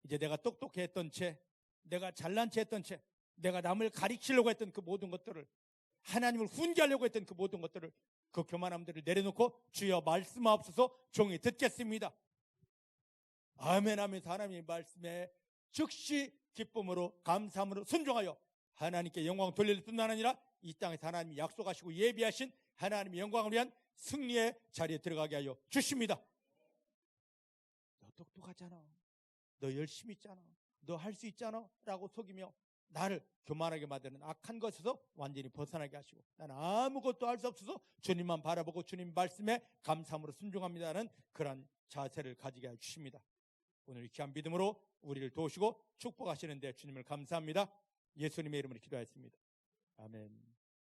이제 내가 똑똑했던 채, 내가 잘난 체 했던 채, 내가 남을 가리키려고 했던 그 모든 것들을, 하나님을 훈계하려고 했던 그 모든 것들을, 그 교만함들을 내려놓고 주여 말씀하옵소서. 종이 듣겠습니다. 아멘 하면서 하나님의 말씀에 즉시 기쁨으로 감사함으로 순종하여 하나님께 영광 돌릴 뿐만 아니라 이 땅에서 하나님이 약속하시고 예비하신 하나님의 영광을 위한 승리의 자리에 들어가게 하여 주십니다. 너 똑똑하잖아, 너 열심히 있잖아, 너 할 수 있잖아 라고 속이며 나를 교만하게 만드는 악한 것에서 완전히 벗어나게 하시고 나는 아무것도 할 수 없어서 주님만 바라보고 주님 말씀에 감사함으로 순종합니다는 그런 자세를 가지게 해주십니다. 오늘 귀한 믿음으로 우리를 도우시고 축복하시는데 주님을 감사합니다. 예수님의 이름으로 기도하였습니다. 아멘.